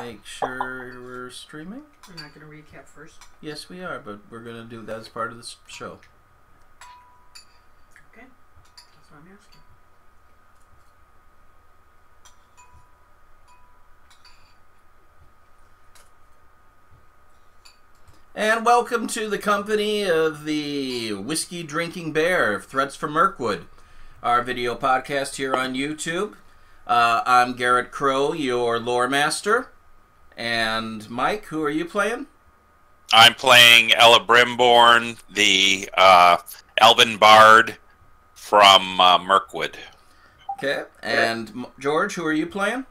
make sure we're streaming. We're not going to recap first? Yes, we are, but we're going to do that as part of the show. Okay. That's what I'm asking. And welcome to the company of the Whiskey Drinking Bear, Threats from Mirkwood, our video podcast here on YouTube. I'm Garrett Crow, your lore master. And Mike, who are you playing? I'm playing Ella Brimborn, the Elven Bard from Mirkwood. Okay. And George, who are you playing?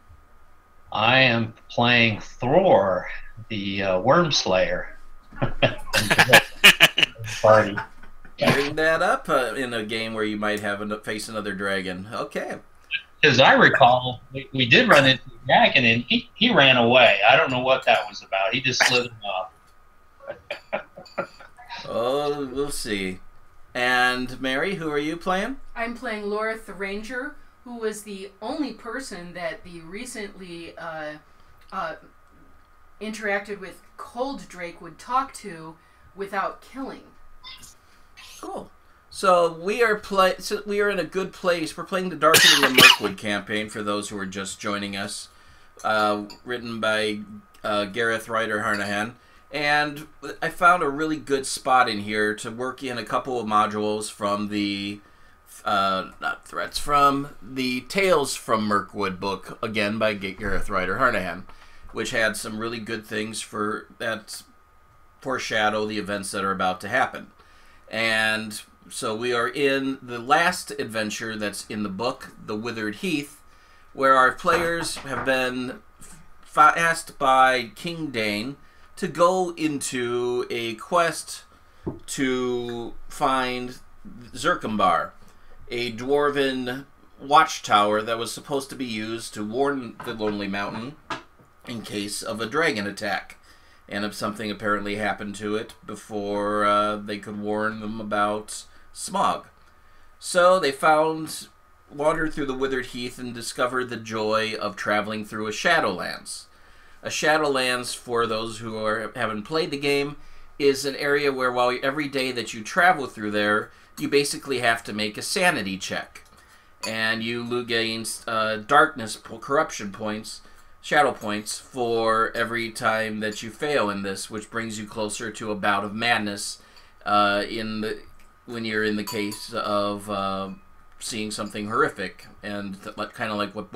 I am playing Thror, the Worm Slayer. Party. Bring that up in a game where you might have face another dragon. Okay. As I recall, we did run into Jack, and then he ran away. I don't know what that was about. He just slithered off. Oh, we'll see. And Mary, who are you playing? I'm playing Lorith the Ranger, who was the only person that the recently interacted with Cold Drake would talk to without killing. Cool. So we are in a good place. We're playing the Darkening of Mirkwood campaign for those who are just joining us. Written by Gareth Ryder Harnahan. And I found a really good spot in here to work in a couple of modules from the from the Tales from Mirkwood book, again by Gareth Ryder Harnahan, which had some really good things that foreshadow the events that are about to happen. And so we are in the last adventure that's in the book, The Withered Heath, where our players have been asked by King Dane to go into a quest to find Zircumbar, a dwarven watchtower that was supposed to be used to warn the Lonely Mountain in case of a dragon attack. And if something apparently happened to it before they could warn them about smog. So they wandered through the Withered Heath and discovered the joy of traveling through a Shadowlands. A Shadowlands, for those who haven't played the game, is an area where every day that you travel through there, you basically have to make a sanity check. And you gain darkness, corruption points, shadow points for every time that you fail in this, which brings you closer to a bout of madness when you're in the case of seeing something horrific, and kind of like what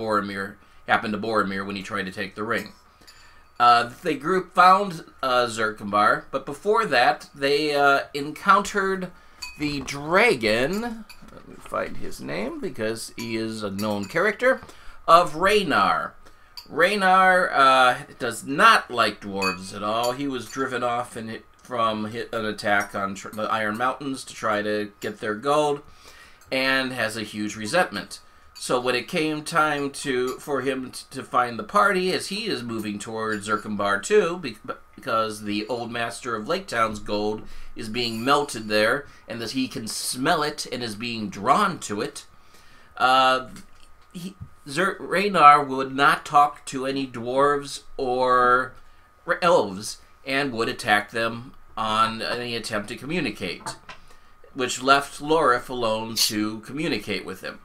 happened to Boromir when he tried to take the ring. The group found Zircumbar, but before that, they encountered the dragon. Let me find his name, because he is a known character, of Raynar. Raynar does not like dwarves at all. He was driven off from an attack on the Iron Mountains to try to get their gold, and has a huge resentment. So when it came time for him to find the party, as he is moving towards Zircumbar too, because the old master of Laketown's gold is being melted there, and that he can smell it and is being drawn to it, Raynar would not talk to any dwarves or elves and would attack them on any attempt to communicate, which left Lorith alone to communicate with him.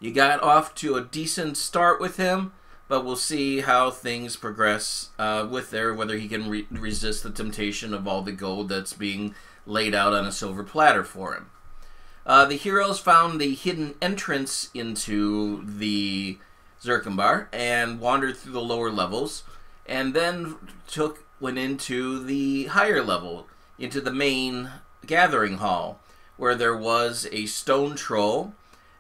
You got off to a decent start with him, but we'll see how things progress whether he can resist the temptation of all the gold that's being laid out on a silver platter for him. The heroes found the hidden entrance into the Zircumbar and wandered through the lower levels, and then went into the higher level, into the main gathering hall, where there was a stone troll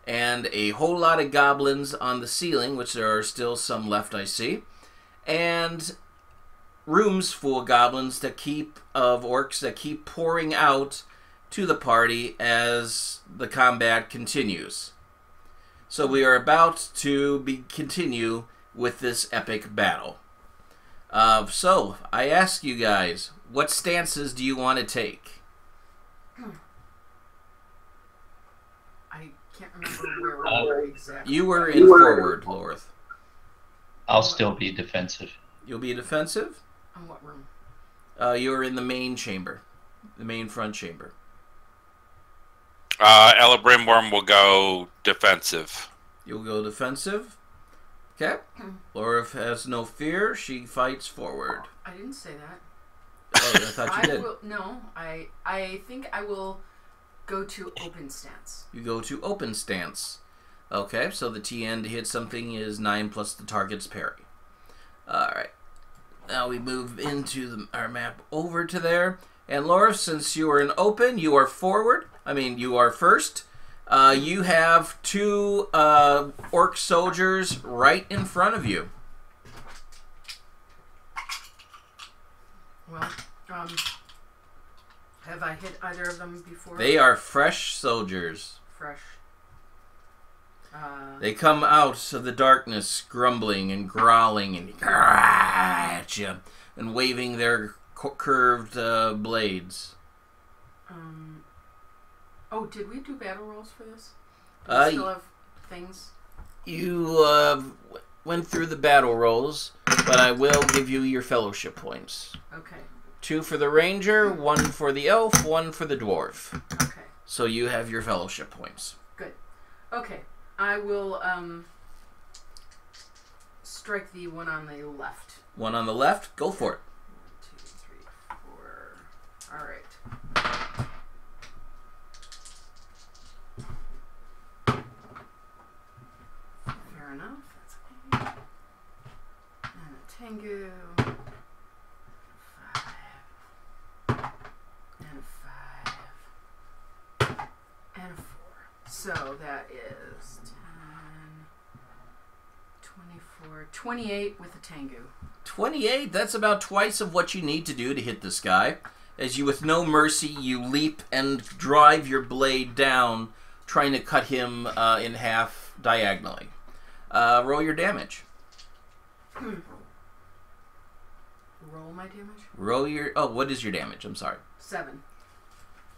and a whole lot of goblins on the ceiling, which there are still some left, I see, and rooms full of goblins of orcs that keep pouring out to the party as the combat continues. So we are about to continue with this epic battle. So I ask you guys, what stances do you want to take? I can't remember where we were exactly. You were in forward, Lorith. I'll still be defensive. You'll be defensive? On what room? You're in the main chamber. The main front chamber. Ella Brimworm will go defensive. You'll go defensive. Okay. Laura has no fear. She fights forward. I didn't say that. Oh, I thought you did. No, I think I will go to open stance. You go to open stance. Okay, so the TN to hit something is 9 plus the target's parry. Alright. Now we move into our map over to there. And Laura, since you are in open, you are forward. I mean, you are first. You have 2 orc soldiers right in front of you. Well, have I hit either of them before? They are fresh soldiers. Fresh. They come out of the darkness, grumbling and growling and at you, and waving their curved blades. Oh, did we do battle rolls for this? Do we still have things? You went through the battle rolls, but I will give you your fellowship points. Okay. 2 for the ranger, 1 for the elf, 1 for the dwarf. Okay. So you have your fellowship points. Good. Okay. I will strike the one on the left. One on the left, go for it. 1, 2, 3, 4. All right. Fair enough. That's okay. And a Tengu. 5. And a 5. And a 4. So that is 10, 24, 28 with a Tengu. 28, that's about twice of what you need to do to hit this guy. As you, with no mercy, you leap and drive your blade down, trying to cut him in half diagonally. Roll your damage. Roll my damage? Roll your... Oh, what is your damage? I'm sorry. 7.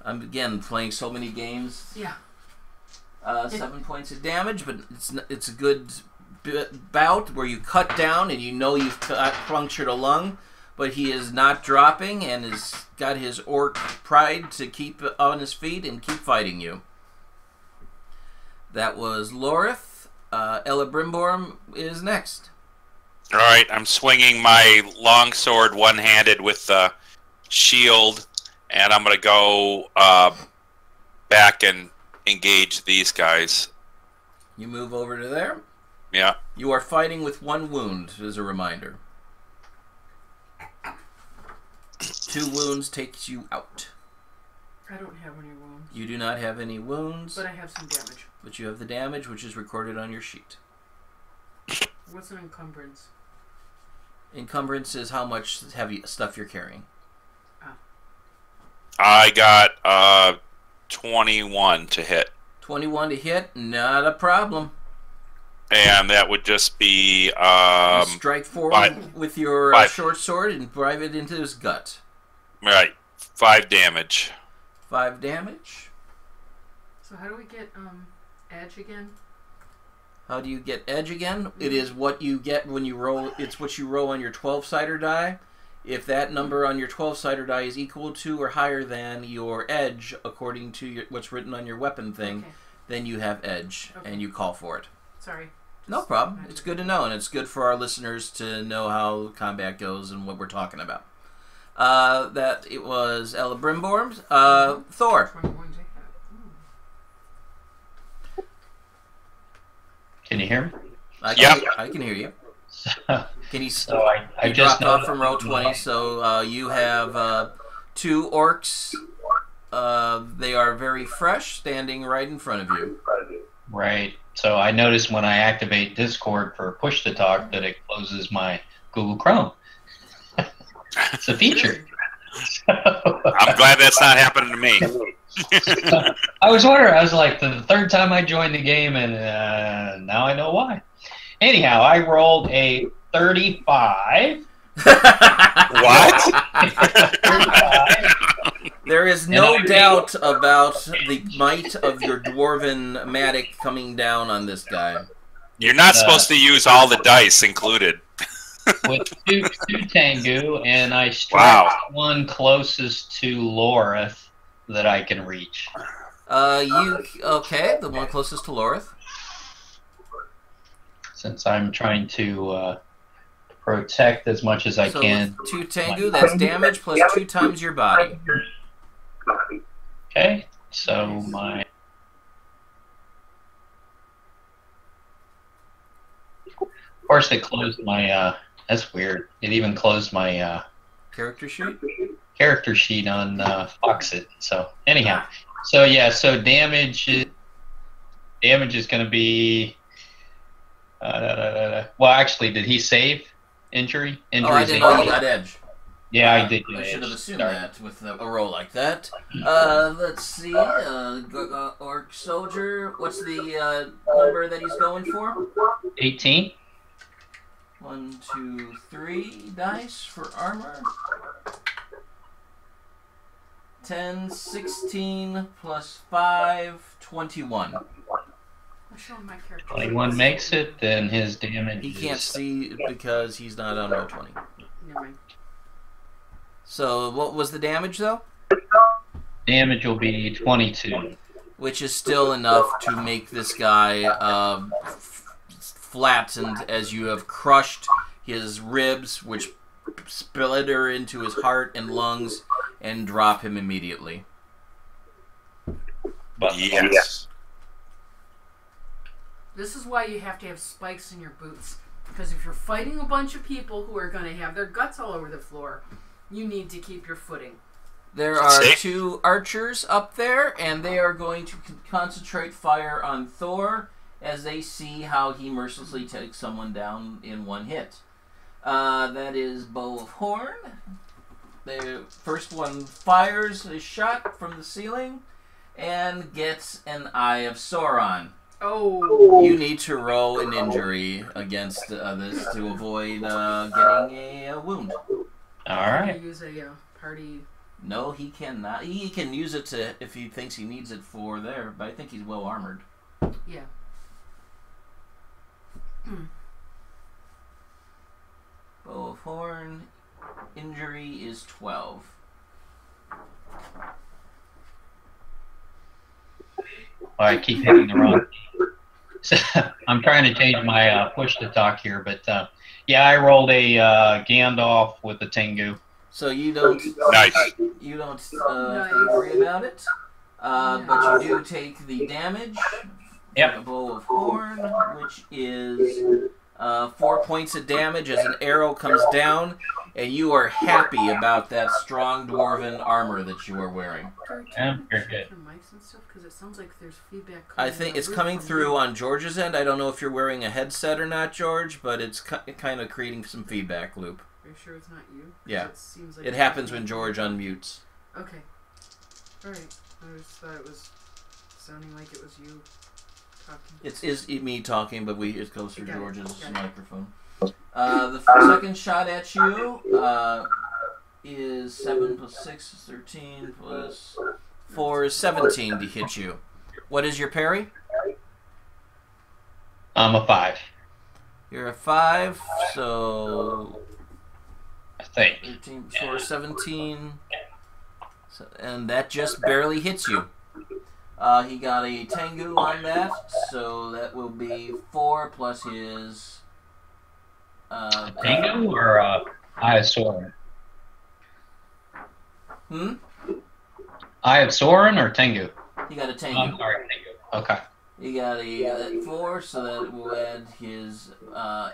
I'm, again, playing so many games. Yeah. 7 points of damage, but it's a good bout where you cut down and you know you've punctured a lung, but he is not dropping and has got his orc pride to keep on his feet and keep fighting you. That was Lorith. Ella Brimborn is next. All right, I'm swinging my longsword one-handed with the shield, and I'm going to go back and engage these guys. You move over to there. Yeah. You are fighting with 1 wound, as a reminder. 2 wounds takes you out. I don't have any wounds. You do not have any wounds. But I have some damage. But you have the damage, which is recorded on your sheet. What's an encumbrance? Encumbrance is how much heavy stuff you're carrying. Oh. I got 21 to hit. 21 to hit, not a problem. And that would just be... You strike forward with your short sword and drive it into his gut. Right. 5 damage. 5 damage. So how do we get edge again? How do you get edge again? It is what you get when you roll. It's what you roll on your 12-sider die. If that number on your 12-sider die is equal to or higher than your edge, according to what's written on your weapon thing, then you have edge, and you call for it. Sorry. No problem. It's good to know, and it's good for our listeners to know how combat goes and what we're talking about. That it was Ella Brimborn. Thor. Can you hear me? I can hear you. Can you? So I you just dropped off from roll 20, so you have 2 orcs. They are very fresh, standing right in front of you. Right. So I noticed when I activate Discord for push to talk that it closes my Google Chrome. It's a feature. I'm glad that's not happening to me. I was wondering. I was like, the 3rd time I joined the game, and now I know why. Anyhow, I rolled a 35. What? 35. There is no doubt about the might of your dwarven matic coming down on this guy. You're not supposed to use all the dice included. with two Tengu, and I strike the one closest to Lorith that I can reach. Okay? The one closest to Lorith. Since I'm trying to protect as much as I can. With 2 Tengu, that's damage plus 2 times your body. Okay, so my... Of course, it closed my... that's weird. It even closed my... character sheet? Character sheet on Foxit. So, anyhow. So, yeah, so damage is going to be... well, actually, did he save injury? I didn't know you got edge. Yeah, I did. I should have assumed that with a roll like that. Let's see. Orc Soldier, what's the number that he's going for? 18. 1, 2, 3 dice for armor. 10, 16 plus 5, 21. 21 makes it, then his damage He can't see because he's not on roll 20. Never mind. So, what was the damage, though? Damage will be 22. Which is still enough to make this guy flattened as you have crushed his ribs, which splitter into his heart and lungs, and drop him immediately. But yes. This is why you have to have spikes in your boots. Because if you're fighting a bunch of people who are going to have their guts all over the floor, you need to keep your footing. There are 2 archers up there, and they are going to concentrate fire on Thor as they see how he mercilessly takes someone down in one hit. That is Bow of Horn. The first one fires a shot from the ceiling and gets an Eye of Sauron. Oh. You need to roll an injury against this to avoid getting a wound. Alright. Can you use a party... No, he cannot. He can use it to if he thinks he needs it for there, but I think he's well armored. Yeah. Bow of Horn. Injury is 12. I keep hitting the wrong key. I'm trying to change my push to talk here, but yeah, I rolled a Gandalf with the Tengu. So you don't you don't worry about it, but you do take the damage. Yep. A Bow of Horn, which is 4 points of damage as an arrow comes down, and you are happy about that strong dwarven armor that you are wearing. Yeah, very good. Because it sounds like there's feedback. I think it's coming through on George's end. I don't know if you're wearing a headset or not, George, but it's kind of creating some feedback loop. Are you sure it's not you? Yeah. It seems like it happens when George unmutes. Okay. Alright. I just thought it was sounding like it was you talking. It is me talking, but it goes through George's microphone. Got The second shot at you is 7 plus 6 is 13 plus 4 is 17 to hit you. What is your parry? I'm a 5. You're a 5, so... I think. 13 plus 4 is 17. So, and that just barely hits you. He got a Tengu on that, so that will be 4 plus his... Tengu or Eye of Sauron? Eye of Sauron or Tengu? He got a Tengu. I'm sorry, Tengu. Okay. He got a 4, so that will add his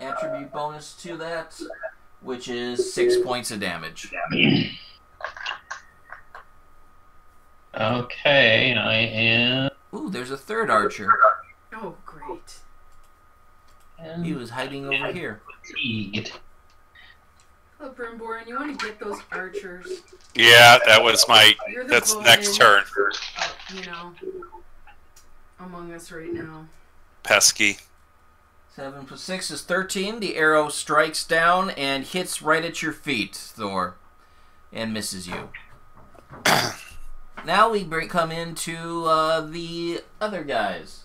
attribute bonus to that, which is 6 points of damage. Okay, I am... Ooh, there's a third archer. Oh, great. He was hiding over here. Fatigued. Hello, Brimborn. You want to get those archers. Yeah, that was that's bowman, next turn. You know, among us right now. Pesky. 7 plus 6 is 13. The arrow strikes down and hits right at your feet, Thor, and misses you. Now we come into the other guys.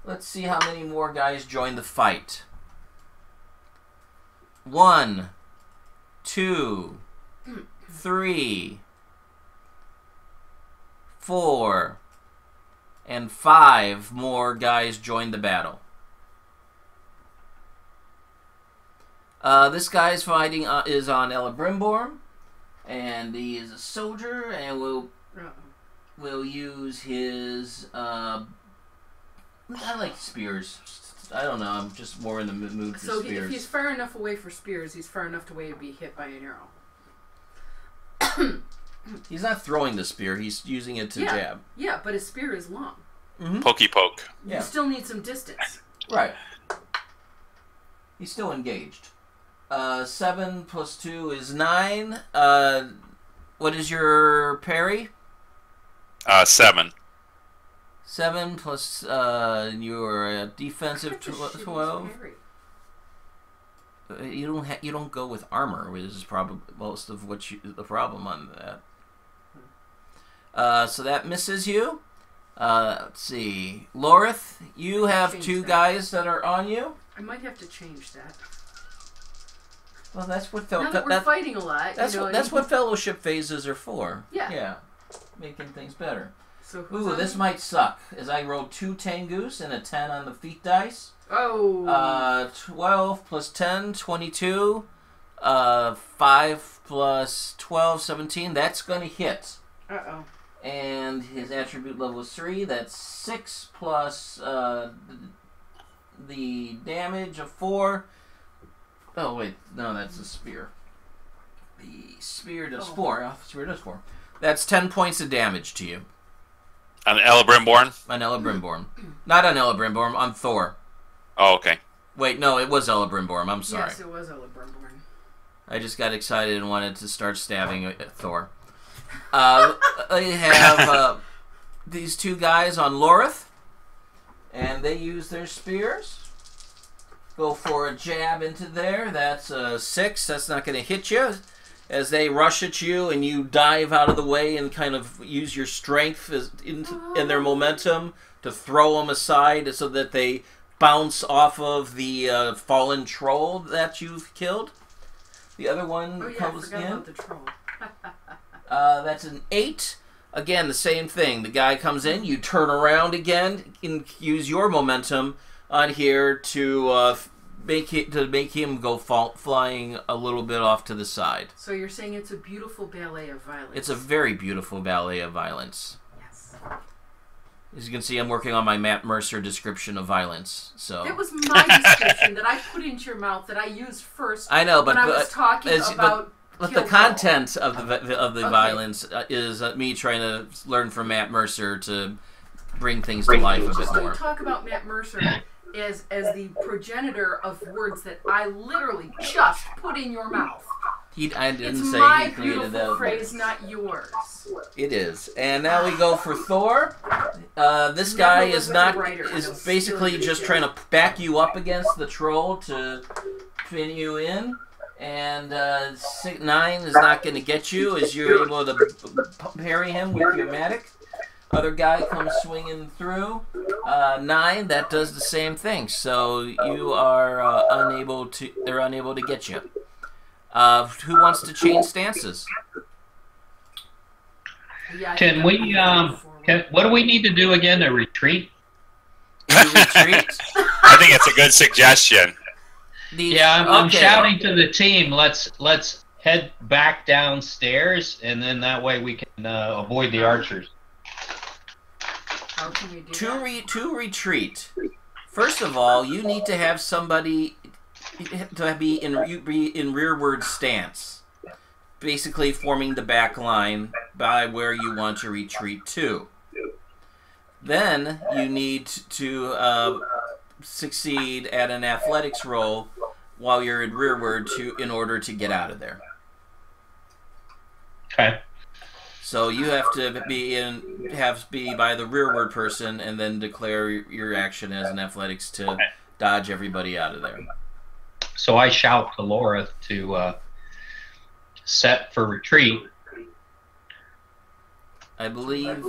Let's see how many more guys join the fight. 1, 2, 3, 4, and 5 more guys joined the battle. This guy's fighting is on Elebrimborn, and he is a soldier, and will use his I like spears. I don't know. I'm just more in the mood for spears. So if he's far enough away for spears, he's far enough away to be hit by an arrow. He's not throwing the spear. He's using it to jab. Yeah, but his spear is long. Mm-hmm. Pokey poke. You still need some distance. Right. He's still engaged. 7 plus 2 is 9. What is your parry? 7. 7 plus your defensive 12. You don't go with armor, which is probably most of the problem on that. So that misses you. Let's see, Lorith, you have 2 guys that are on you. I might have to change that. Well, that's what now that we're fighting a lot. That's what fellowship phases are for. Yeah. Yeah, making things better. So ooh, this might suck. As I rolled 2 Tengus and a 10 on the feat dice. Oh. 12 plus 10, 22. 5 plus 12, 17. That's going to hit. Uh-oh. And his attribute level is 3. That's 6 plus the damage of 4. Oh, wait. No, that's a spear. The spear does 4. Oh, spear does 4. That's 10 points of damage to you. On Elebrimborn? On Elebrimborn. Not on Elebrimborn, on Thor. Oh, okay. Wait, no, it was Elebrimborn. I'm sorry. Yes, it was Elebrimborn. I just got excited and wanted to start stabbing at Thor. I have these 2 guys on Lorith, and they use their spears. Go for a jab into there. That's a 6. That's not going to hit you. As they rush at you and you dive out of the way and kind of use your strength in their momentum to throw them aside so that they bounce off of the fallen troll that you've killed. The other one comes in. About the troll. That's an 8. Again, the same thing. The guy comes in, you turn around again, and use your momentum on here to make him go flying a little bit off to the side. So you're saying it's a beautiful ballet of violence. It's a very beautiful ballet of violence. Yes. As you can see, I'm working on my Matt Mercer description of violence. So that was my description that I put into your mouth that I used first. I know, but when I was talking about. But the content of the violence is me trying to learn from Matt Mercer to bring things to life a bit more. Don't talk about Matt Mercer as the progenitor of words that I literally just put in your mouth. I didn't it's say my he created that. Beautiful phrase, not yours. It is. And now we go for Thor. This guy is basically just trying to back you up against the troll to pin you in. And 9 is not going to get you as you're able to parry him with your Matic. Other guy comes swinging through. 9, that does the same thing. So you are unable to. They're unable to get you. Who wants to change stances? Can we? What do we need to do again to retreat? Retreat? I think it's a good suggestion. I'm shouting to the team. Let's head back downstairs, and then that way we can avoid the archers. How can we do that? To retreat. First of all, you need to have somebody to be in rearward stance, basically forming the back line by where you want to retreat to. Then you need to succeed at an athletics roll while you're in rearward in order to get out of there. Okay. So you have to be by the rearward person and then declare your action as an athletics to dodge everybody out of there. So I shout to Laura to set for retreat. I believe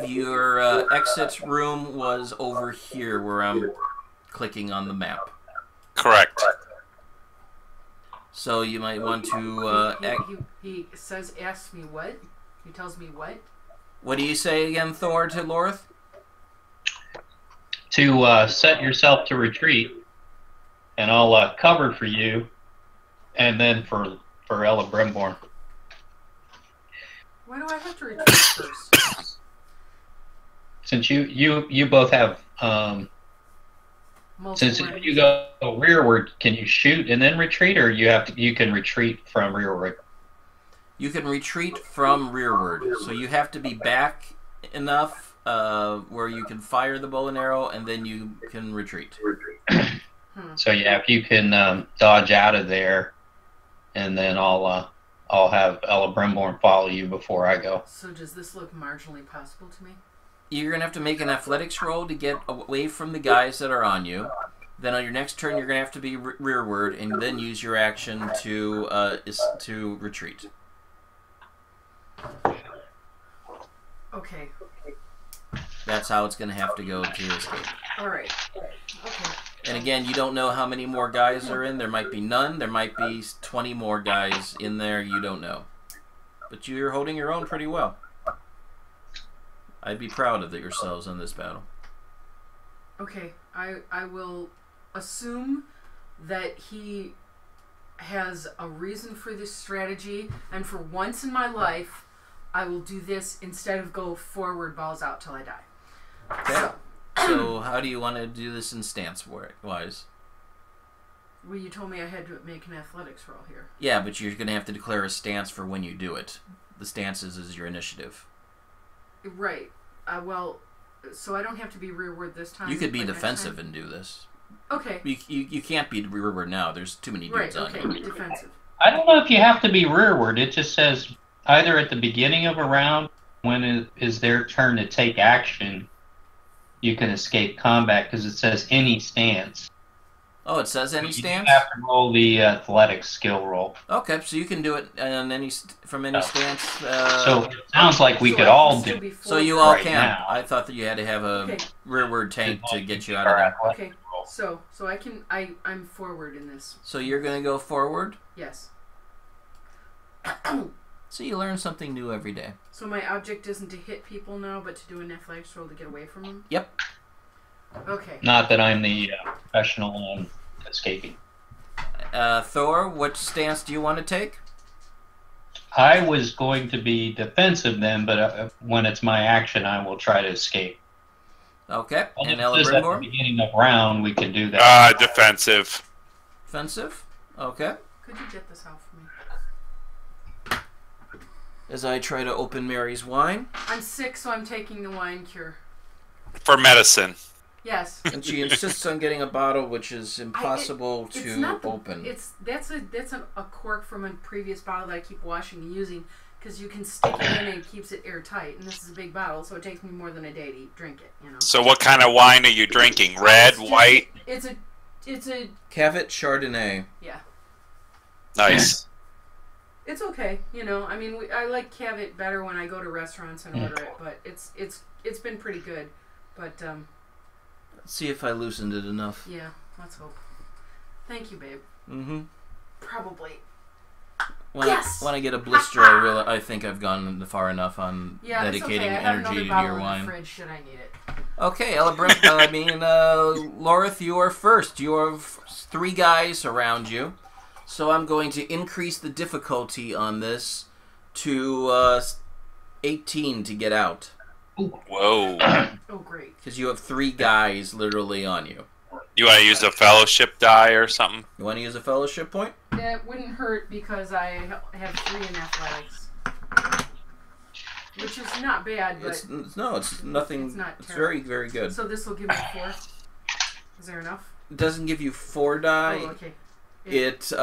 your exit room was over here where I'm clicking on the map. Correct. So you might want to. He says, "Ask me what." He tells me what. What do you say again, Thor, to Lorth? To set yourself to retreat, and I'll cover for you, and then for Ella Brimborn. Why do I have to retreat first? Since you both have since if you go rearward, can you shoot and then retreat, or you can retreat from rearward? You can retreat from rearward, so you have to be back enough where you can fire the bow and arrow, and then you can retreat. So yeah, if you can dodge out of there, and then I'll have Ella Brimborn follow you before I go. So does this look marginally possible to me? You're going to have to make an athletics roll to get away from the guys that are on you. Then on your next turn, you're going to have to be rearward, and then use your action to retreat. Okay. That's how it's going to have to go to escape. All right. Okay. And again, you don't know how many more guys are in. There might be none. There might be 20 more guys in there. You don't know. But you're holding your own pretty well. I'd be proud of yourselves in this battle. Okay. I will assume that he has a reason for this strategy, and for once in my life, I will do this instead of go forward balls out till I die. Okay. So how do you want to do this in stance-wise? Well, you told me I had to make an athletics roll here. Yeah, but you're going to have to declare a stance for when you do it. The stances is your initiative. Right. Well, so I don't have to be rearward this time? You could be defensive and do this. Okay. You can't be rearward now. There's too many dudes on you. Defensive. I don't know if you have to be rearward. It just says either at the beginning of a round, when it is their turn to take action, you can escape combat, because it says any stance. Oh, it says any stance? You have to roll the athletics skill roll. Okay, so you can do it from any stance. So it sounds like we could all do it. So you all right can. now. I thought that you had to have a rearward tank to get you out of there. Okay, so I'm forward in this. So you're going to go forward? Yes. So you learn something new every day. So my object isn't to hit people now, but to do an athletics roll to get away from them? Yep. Okay. Not that I'm the professional on escaping. Thor, what stance do you want to take? I was going to be defensive then, but when it's my action, I will try to escape. Okay. And Ella at the Brimborn? beginning of round, we can do that. Defensive. Defensive? Okay. Could you get this out for me? As I try to open Mary's wine. I'm sick, so I'm taking the wine cure. For medicine. Yes. And she insists on getting a bottle, which is impossible to open. That's a cork from a previous bottle that I keep washing and using, because you can stick it in and it keeps it airtight. And this is a big bottle, so it takes me more than a day to drink it. You know. So what kind of wine are you drinking? Red, white? It's a Cavett Chardonnay. Yeah. Nice. It's okay, you know. I mean, I like Cavett better when I go to restaurants and order it, but it's been pretty good. But Let's see if I loosened it enough. yeah, let's hope. Thank you, babe. Mm-hmm. Probably. When Yes! I get a blister, I think I've gone far enough on dedicating it's okay. I have energy another to bottle your in wine. the fridge should I need it. Okay, Lorith, you are first. You have 3 guys around you. So I'm going to increase the difficulty on this to 18 to get out. Whoa. Oh, great. Because you have 3 guys literally on you. You want to use a fellowship die or something? You want to use a fellowship point? That wouldn't hurt because I have 3 in athletics. Which is not bad, but... It's nothing. It's not It's very, very good. So this will give me 4. Is there enough? It doesn't give you 4 die. Oh, okay. It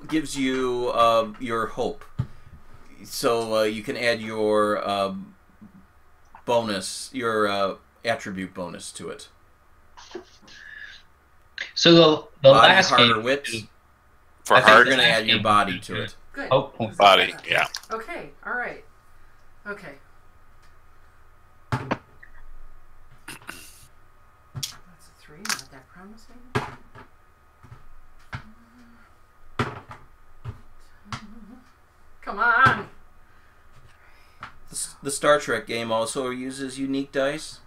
gives you your hope. So you can add your bonus, your attribute bonus to it. So the Body, last heart, game or wits. For You're heart? going to add your body to it. Good. hope point. Body, yeah. Okay, alright. Okay. That's a 3, not that promising. Come on. The Star Trek game also uses unique dice.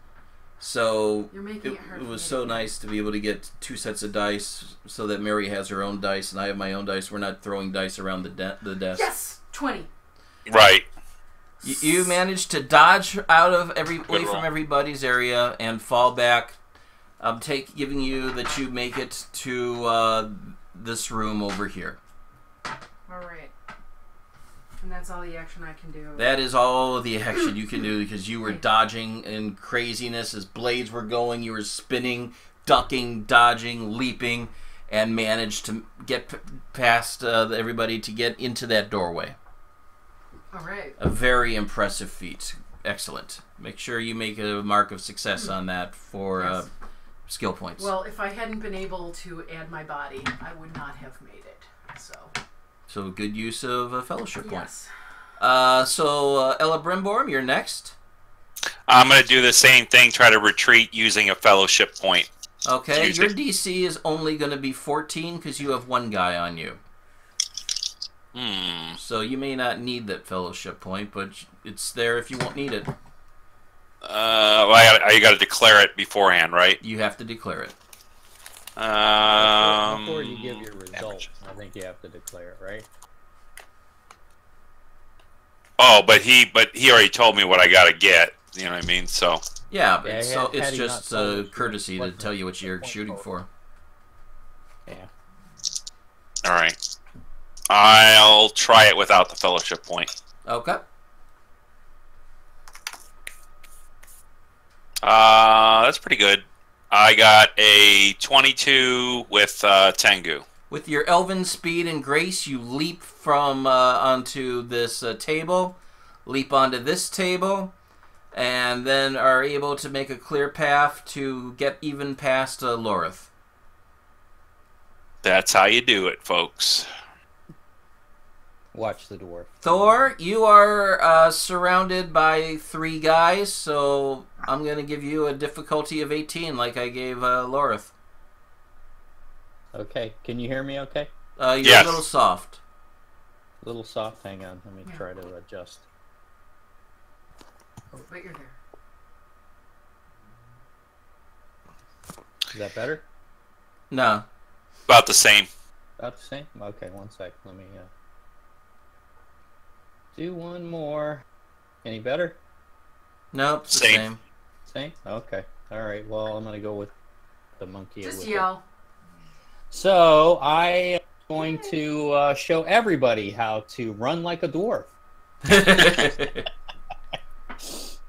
So You're making it hard it for was me so to nice to be able to get 2 sets of dice so that Mary has her own dice and I have my own dice. We're not throwing dice around the desk. Yes! 20. Right. You managed to dodge out of away roll. from everybody's area and fall back. Giving you that you make it to this room over here. Alright. And that's all the action I can do. That is all the action you can do because you were dodging in craziness as blades were going. You were spinning, ducking, dodging, leaping, and managed to get past everybody to get into that doorway. Alright. A very impressive feat. Excellent. Make sure you make a mark of success on that for Yes. skill points. Well, if I hadn't been able to add my body, I would not have made it. So good use of a fellowship point. Yes. So Ella Brimborn, you're next. I'm going to do the same thing, try to retreat using a fellowship point. Okay, Use your it. DC is only going to be 14 because you have one guy on you. So you may not need that fellowship point, but it's there if you won't need it. Well, I got to declare it beforehand, right? You have to declare it. Before you give your result, I think you have to declare it, right? Oh, but he already told me what I got to get. You know what I mean? So Yeah, but Yeah, so had it's he just not told us courtesy to what tell you what the you're point shooting was. for. Yeah. all right, I'll try it without the fellowship point. Okay. That's pretty good. I got a 22 with Tengu. With your elven speed and grace, you leap from onto this table, leap onto this table, and then are able to make a clear path to get even past Lorith. That's how you do it, folks. Watch the dwarf. Thor, you are surrounded by 3 guys, so I'm going to give you a difficulty of 18 like I gave Lorith. Okay, can you hear me okay? You're Yes. a little soft. A little soft, hang on, let me Yeah. try to adjust. Oh, but you're there. Is that better? No. About the same. About the same? Okay, one sec, let me do one more. Any better? Nope, it's the Same. same. Same? Okay, alright, well I'm gonna go with the monkey. Just with it. yell. So I am going to show everybody how to run like a dwarf.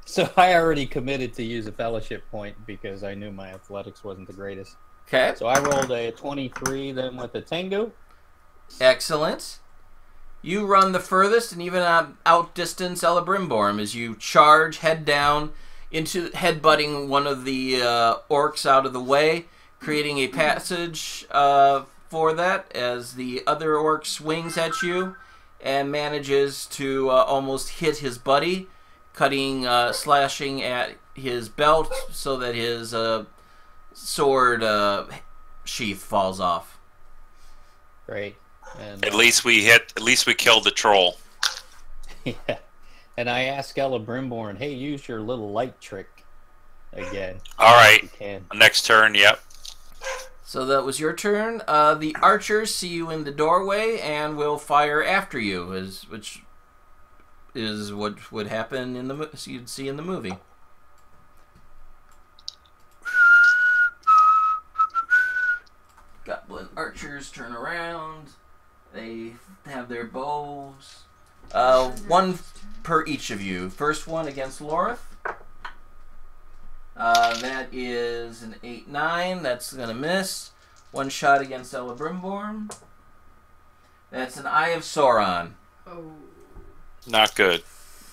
So I already committed to use a fellowship point because I knew my athletics wasn't the greatest. Okay, So I rolled a 23 then with the Tengu. excellent. You run the furthest and even outdistance Ella Brimborn as you charge head down into headbutting one of the orcs out of the way, creating a passage for that as the other orc swings at you and manages to almost hit his buddy, slashing at his belt so that his sword sheath falls off. Great. And, At least we killed the troll. yeah. And I asked Ella Brimborn, hey, use your little light trick again. All right. You can. Next turn. Yep. So that was your turn. The archers see you in the doorway and will fire after you, which is what would happen in you'd see in the movie. Goblin archers turn around. They have their bows. One per each of you. First one against Lorith. That is an 8-9. That's going to miss. One shot against Ella Brimborn. That's an Eye of Sauron. Oh. Not good.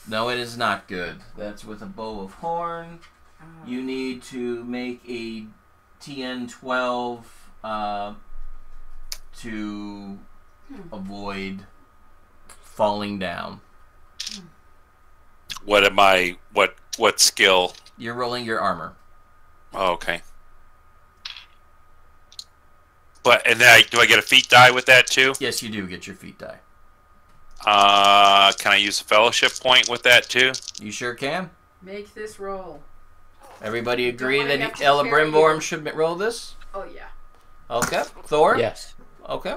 No, it is not good. That's with a bow of horn. You need to make a TN12 to avoid falling down. What am I? What skill? You're rolling your armor. Oh, okay. But and then do I get a feat die with that too? Yes, you do get your feet die. Can I use a fellowship point with that too? You sure can. Make this roll. Everybody agree wanna have that to Ella carry Brimborn you. should roll this? Oh yeah. Okay. Thor? Yes. Okay.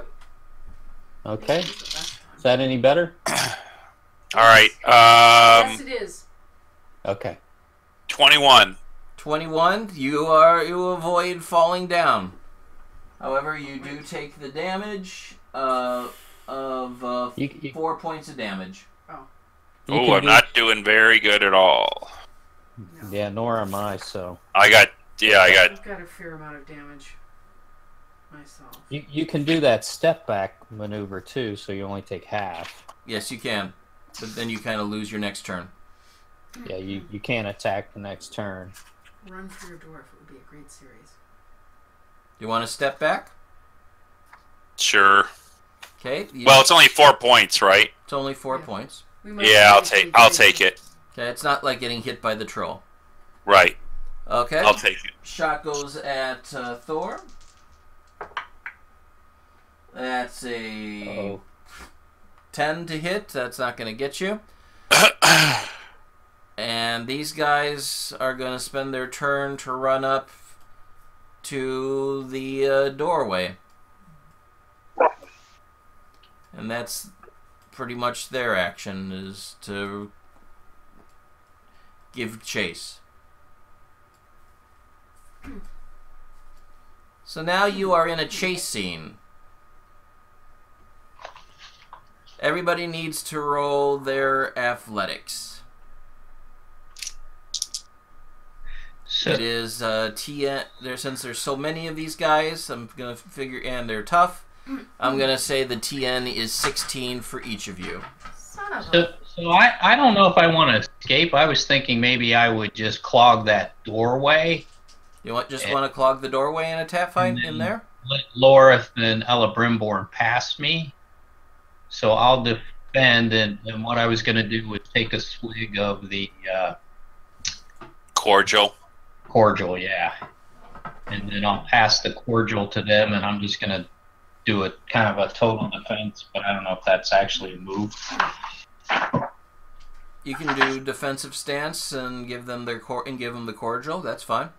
Okay. Is that any better? All right. Yes, it is. Okay. 21. 21. You avoid falling down. However, you do take the damage of You 4 points of damage. you Oh, can I'm not doing very good at all. Yeah, nor am I. So I've got a fair amount of damage myself. you can do that step back maneuver too. So you only take half. Yes, you can. But then you kind of lose your next turn. Yeah, you can't attack the next turn. Run for your dwarf. It would be a great series. You want to step back? Sure. Okay. Well, it's only 4 points, right? It's only 4 Yeah. points. We might Yeah, actually I'll do- take it. Okay, it's not like getting hit by the troll. Right. Okay. I'll take it. Shot goes at Thor. That's a Oh, 10 to hit. That's not going to get you. And these guys are going to spend their turn to run up to the doorway. And that's pretty much their action, is to give chase. So now you are in a chase scene. Everybody needs to roll their athletics. So, It is TN. Since there's so many of these guys, I'm gonna figure, and they're tough. I'm gonna say the TN is 16 for each of you. Son of a. so I don't know if I want to escape. I was thinking maybe I would just clog that doorway. You want to clog the doorway in a tap fight in there? Let Lorith and Ella Brimborn pass me. So I'll defend, and what I was going to do was take a swig of the Cordial. cordial, yeah. And then I'll pass the cordial to them, and I'm just going to do a kind of a total defense, but I don't know if that's actually a move. You can do defensive stance and give them the cordial. That's fine.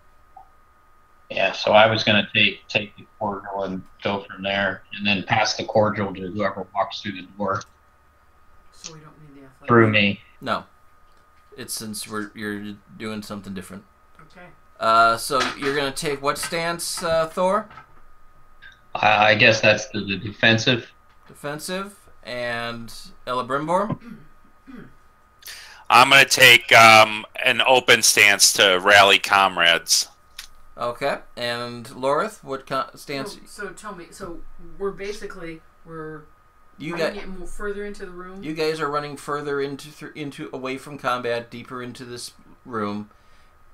Yeah, so I was going to take the cordial and go from there, and then pass the cordial to whoever walks through the door So we don't need the athletics. through me. No, it's since you're doing something different. Okay. So you're gonna take what stance, Thor? I guess that's the defensive. Defensive. And Ella Brimborn? I'm going to take an open stance to rally comrades. Okay. And Lorith, what stance? So tell me. So we're You running got. it further into the room. You guys are running further into away from combat, deeper into this room,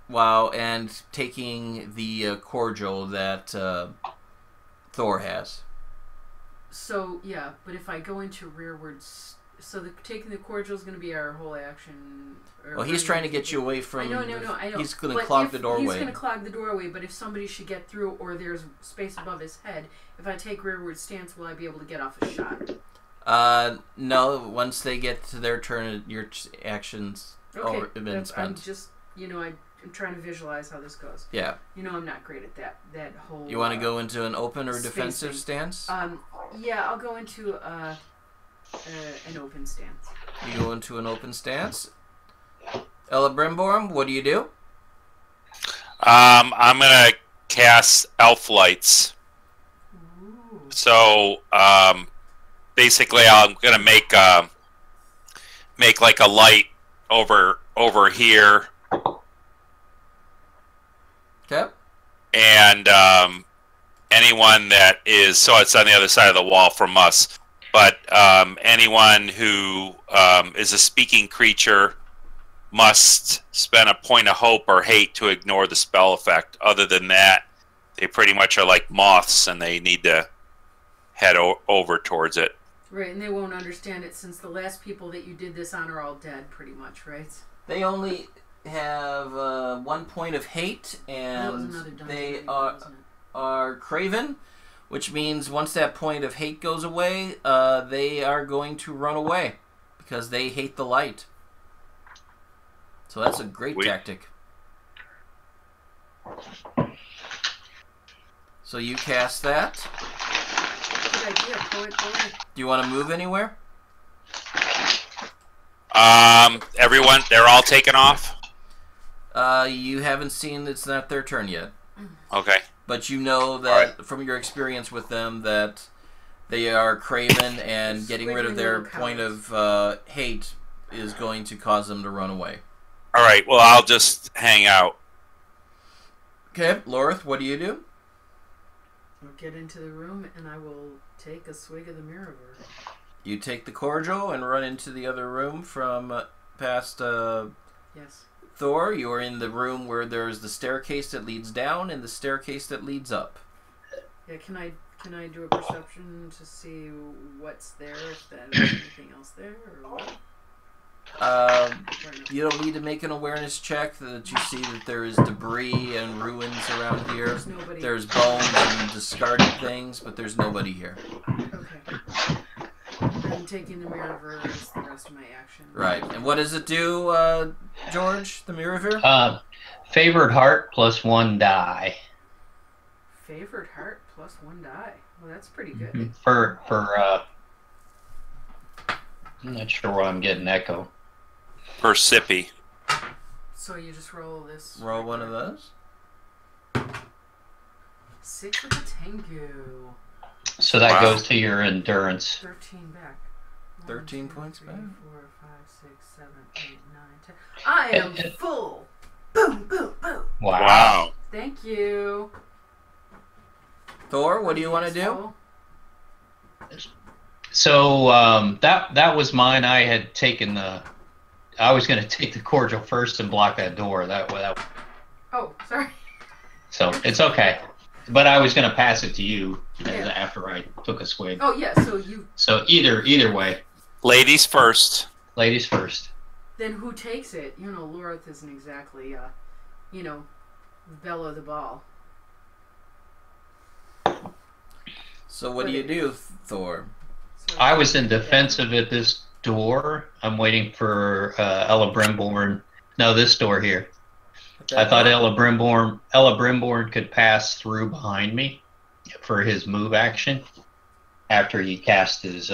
and taking the cordial that Thor has. So yeah, but if I go into rearward, so taking the cordial is going to be our whole action. Well, he's trying to get you away from. I know. He's going to But clog the doorway. He's going to clog the doorway, but if somebody should get through, or there's space above his head, if I take rearward stance, will I be able to get off a shot? No. Once they get to their turn, your actions Okay, have been I'm spent. just I'm trying to visualize how this goes. Yeah. I'm not great at that whole. You want to go into an open or space defensive thing. stance? Yeah, I'll go into an open stance. You go into an open stance. Ella Brimborn, what do you do? I'm going to cast Elf Lights. Ooh. So basically, I'm going to make like a light over here, Okay. and anyone that is, so it's on the other side of the wall from us. But anyone who is a speaking creature must spend a point of hope or hate to ignore the spell effect. Other than that, they pretty much are like moths, and they need to head over towards it. Right, and they won't understand it since the last people that you did this on are all dead, pretty much, right? They only have 1 point of hate, That was and another dungeon they raid, are wasn't it? are craven, which means once that point of hate goes away, they are going to run away because they hate the light. So that's a great tactic. So you cast that. Good idea, poet. Do you want to move anywhere? Everyone, they're all taken off? You haven't seen, it's not their turn yet. Okay. But you know that from your experience with them that they are craven and getting rid of their point of hate is going to cause them to run away. All right, well, I'll just hang out. Okay, Lorith, what do you do? I'll get into the room and I will take a swig of the Mirror. You take the cordial and run into the other room from past Yes. Thor. You are in the room where there's the staircase that leads down and the staircase that leads up. Yeah, can I do a perception to see what's there, if there's anything else there, or what? You don't need to make an awareness check that you see that there is debris and ruins around here. There's nobody. There's bones and discarded things, but there's nobody here. Okay. I'm taking the Mirror as the rest of my action. Right. And what does it do, George, the Mirror? Favored heart plus 1 die. Favored heart plus 1 die. Well, that's pretty good. For I'm not sure why I'm getting echo. For Sippy. So you just roll this. Roll one of those. 6 with a Tengu. So that goes to your endurance. 13 back. 13 points back? 4, 5, 6, 7, 8, 9, 10. I am full. Boom, boom, boom. Wow. Thank you. Thor, what do you want to do? So that was mine. I had taken the. I was going to take the cordial first and block that door. That. Oh, sorry. So it's okay. But I was going to pass it to you after I took a swig. Oh yeah, so you. So either way. Ladies first. Ladies first. Then who takes it? You know, Lorith isn't exactly, Bella the ball. So what do you do, Thor? So I was in defensive at this door. I'm waiting for Ella Brimborn. No, this door here. I thought Ella Brimborn could pass through behind me for his move action after he cast his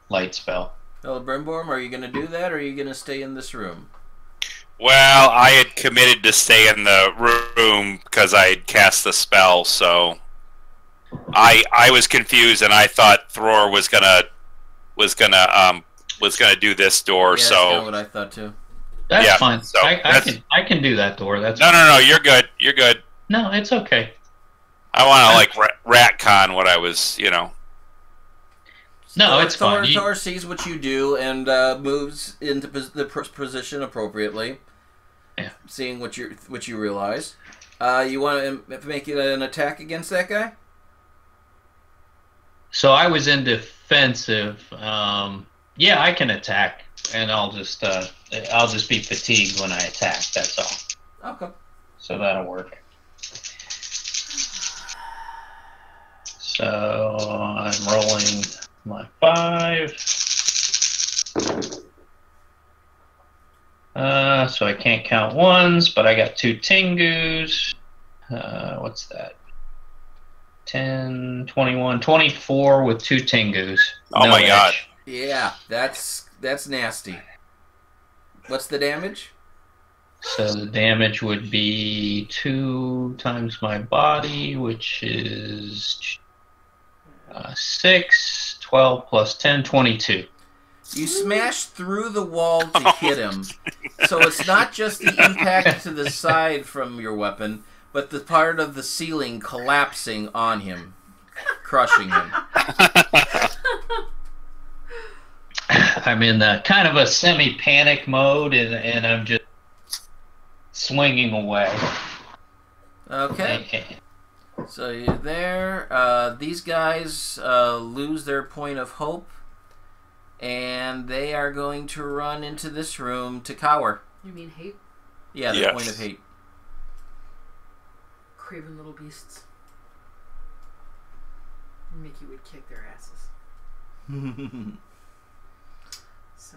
light spell. Ella Brimborn, are you going to do that, or are you going to stay in this room? Well, I had committed to stay in the room because I had cast the spell, so I was confused, and I thought Thror was gonna do this door. Yeah, so that's kind of what I thought too. That's fine. So I can do that door. That's no. You're good. You're good. No, it's okay. I want to ratcon what I was, No, it's fine. Thor sees what you do and moves into the position appropriately. Yeah. Seeing what you realize. You want to make it an attack against that guy? So I was in defensive. Yeah, I can attack, and I'll just be fatigued when I attack. That's all. Okay. So that'll work. So I'm rolling my 5. So I can't count ones, but I got 2 Tengus. What's that? 10, 21, 24 with 2 Tengus. Oh my god. Yeah, that's nasty. What's the damage? So the damage would be 2 times my body, which is 6, 12 plus 10, 22. You smash through the wall to hit him. So it's not just the impact to the side from your weapon, but the part of the ceiling collapsing on him, crushing him. I'm in kind of a semi-panic mode, and I'm just swinging away. Okay. So you're there. These guys lose their point of hope, and they are going to run into this room to cower. You mean hate? Yeah, the Yes. point of hate. Craven little beasts. Mickey would kick their asses. So.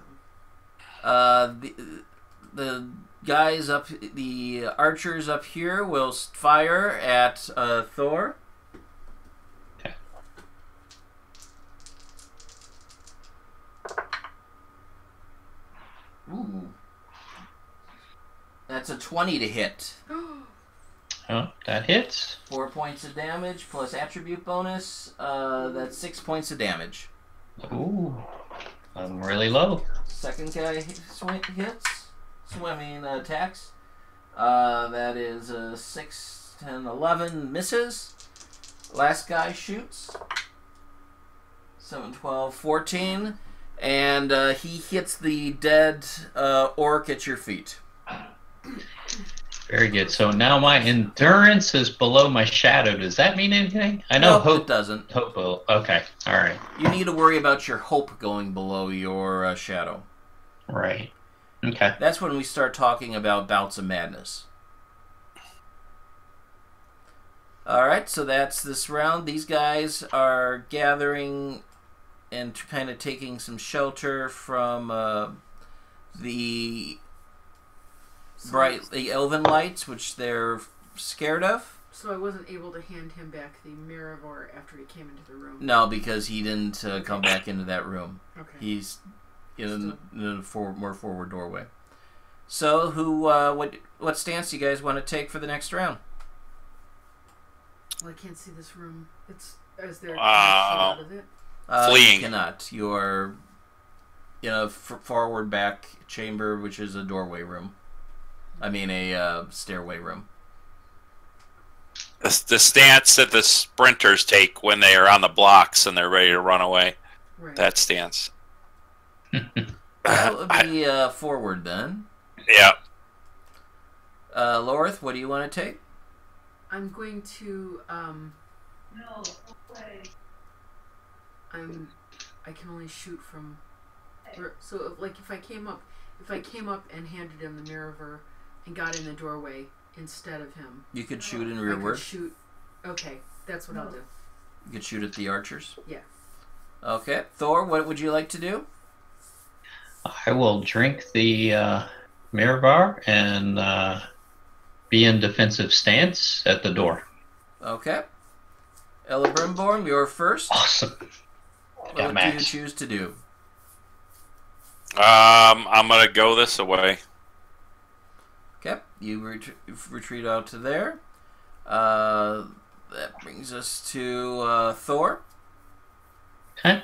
The guys up, the archers up here will fire at Thor. Okay. Ooh. That's a 20 to hit. Oh, that hits. 4 points of damage plus attribute bonus. That's 6 points of damage. Ooh. I'm really low. Second guy attacks. That is 6, 10, 11, misses. Last guy shoots. 7, 12, 14. And he hits the dead orc at your feet. Very good. So now my endurance is below my shadow. Does that mean anything? I know Nope, hope it doesn't. Hope will. Okay. All right. You need to worry about your hope going below your shadow. Right. Okay. That's when we start talking about bouts of madness. Alright, so that's this round. These guys are gathering and kind of taking some shelter from the elven lights, which they're scared of. So I wasn't able to hand him back the Mirror after he came into the room? No, because he didn't come back into that room. Okay. He's in a more forward doorway. So, what stance do you guys want to take for the next round? Well, I can't see this room. It's as they're out of it. Fleeing. You cannot. You are in a forward back chamber, which is a doorway room. I mean, a stairway room. The stance that the sprinters take when they are on the blocks and they're ready to run away. Right. That stance. That would be forward then. Yeah. Lorith, what do you want to take? I'm going to. No way. I can only shoot from. So, if I came up and handed him the Mirror and got in the doorway instead of him, You could shoot in I rearward. could shoot. Okay, that's what I'll do. You could shoot at the archers. Yeah. Okay, Thor, what would you like to do? I will drink the Mirror and be in defensive stance at the door. Okay. Ella Brimborn, you're first. Awesome. What Got do you Max. choose to do? I'm gonna go this way. Okay, you retreat out to there. That brings us to Thor. Okay.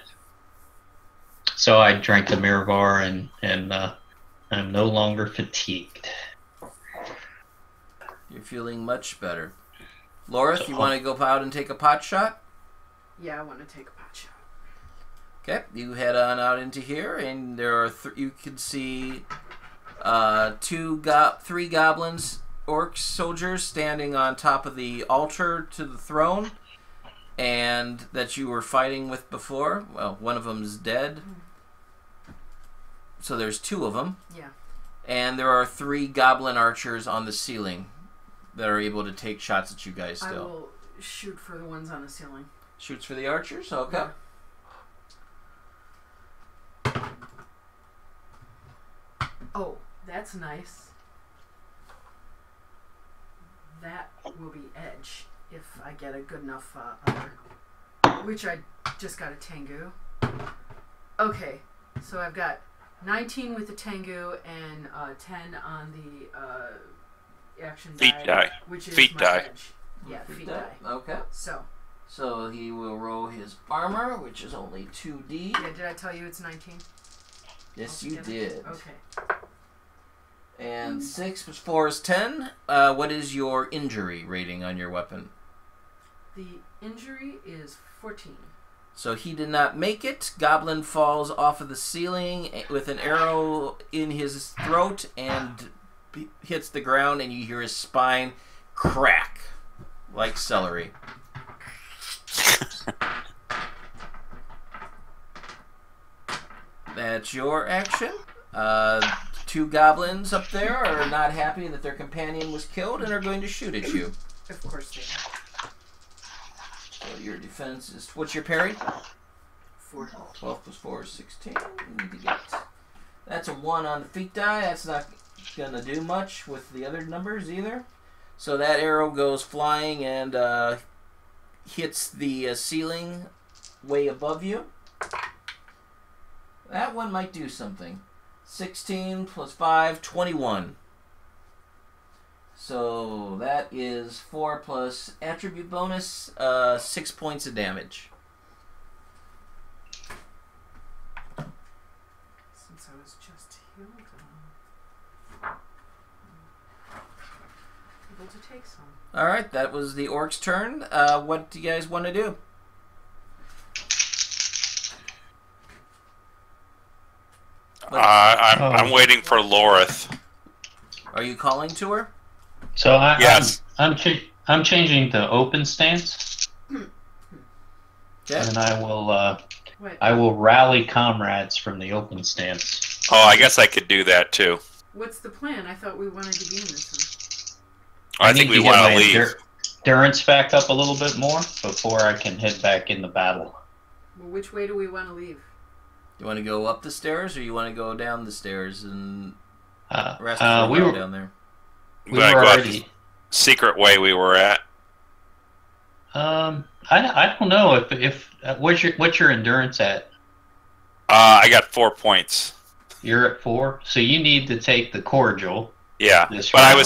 So I drank the Mirror and I'm no longer fatigued. You're feeling much better. Lorith, you want to go out and take a pot shot? Yeah, I want to take a pot shot. Okay, you head on out into here, and there are you can see three goblins, orc soldiers standing on top of the altar to the throne, and that you were fighting with before. Well, one of them's dead, so there's two of them. Yeah. And there are 3 goblin archers on the ceiling that are able to take shots at you guys still. I will shoot for the ones on the ceiling. Shoots for the archers? Okay. Yeah. Oh, that's nice. That will be edge if I get a good enough other. Which I just got a Tengu. Okay, so I've got 19 with the Tengu and 10 on the action Feet die. which is Feet my die. edge. Yeah, feet die. Okay. So he will roll his armor, which is only 2d. Yeah, did I tell you it's 19? Yes, you altogether? did. Okay. And 6 plus 4 is 10. What is your injury rating on your weapon? The injury is 14. So he did not make it. Goblin falls off of the ceiling with an arrow in his throat and hits the ground, and you hear his spine crack like celery. That's your action. 2 goblins up there are not happy that their companion was killed and are going to shoot at you. Of course they are. So your defense is... What's your parry? 4. 12 plus 4 is 16. You need to get... That's a 1 on the feet die. That's not going to do much with the other numbers either. So that arrow goes flying and hits the ceiling way above you. That one might do something. 16 plus 5, 21. So that is 4 plus attribute bonus, 6 points of damage. Since I was just healed, able to take some. Alright, that was the orc's turn. What do you guys want to do? I'm waiting for Lorith. Are you calling to her? So Yes. I'm changing to open stance, Okay. and What? I will rally comrades from the open stance. Oh, I guess I could do that too. What's the plan? I thought we wanted to gain this one. I think need we to get want to my leave. Endurance back up a little bit more before I can head back into battle. Well, which way do we want to leave? You want to go up the stairs, or you want to go down the stairs and rest We were down there? we Gotta were go out already. the secret way we were at. I don't know if what's your endurance at? I got 4 points. You're at 4, so you need to take the cordial. Yeah, This but I round.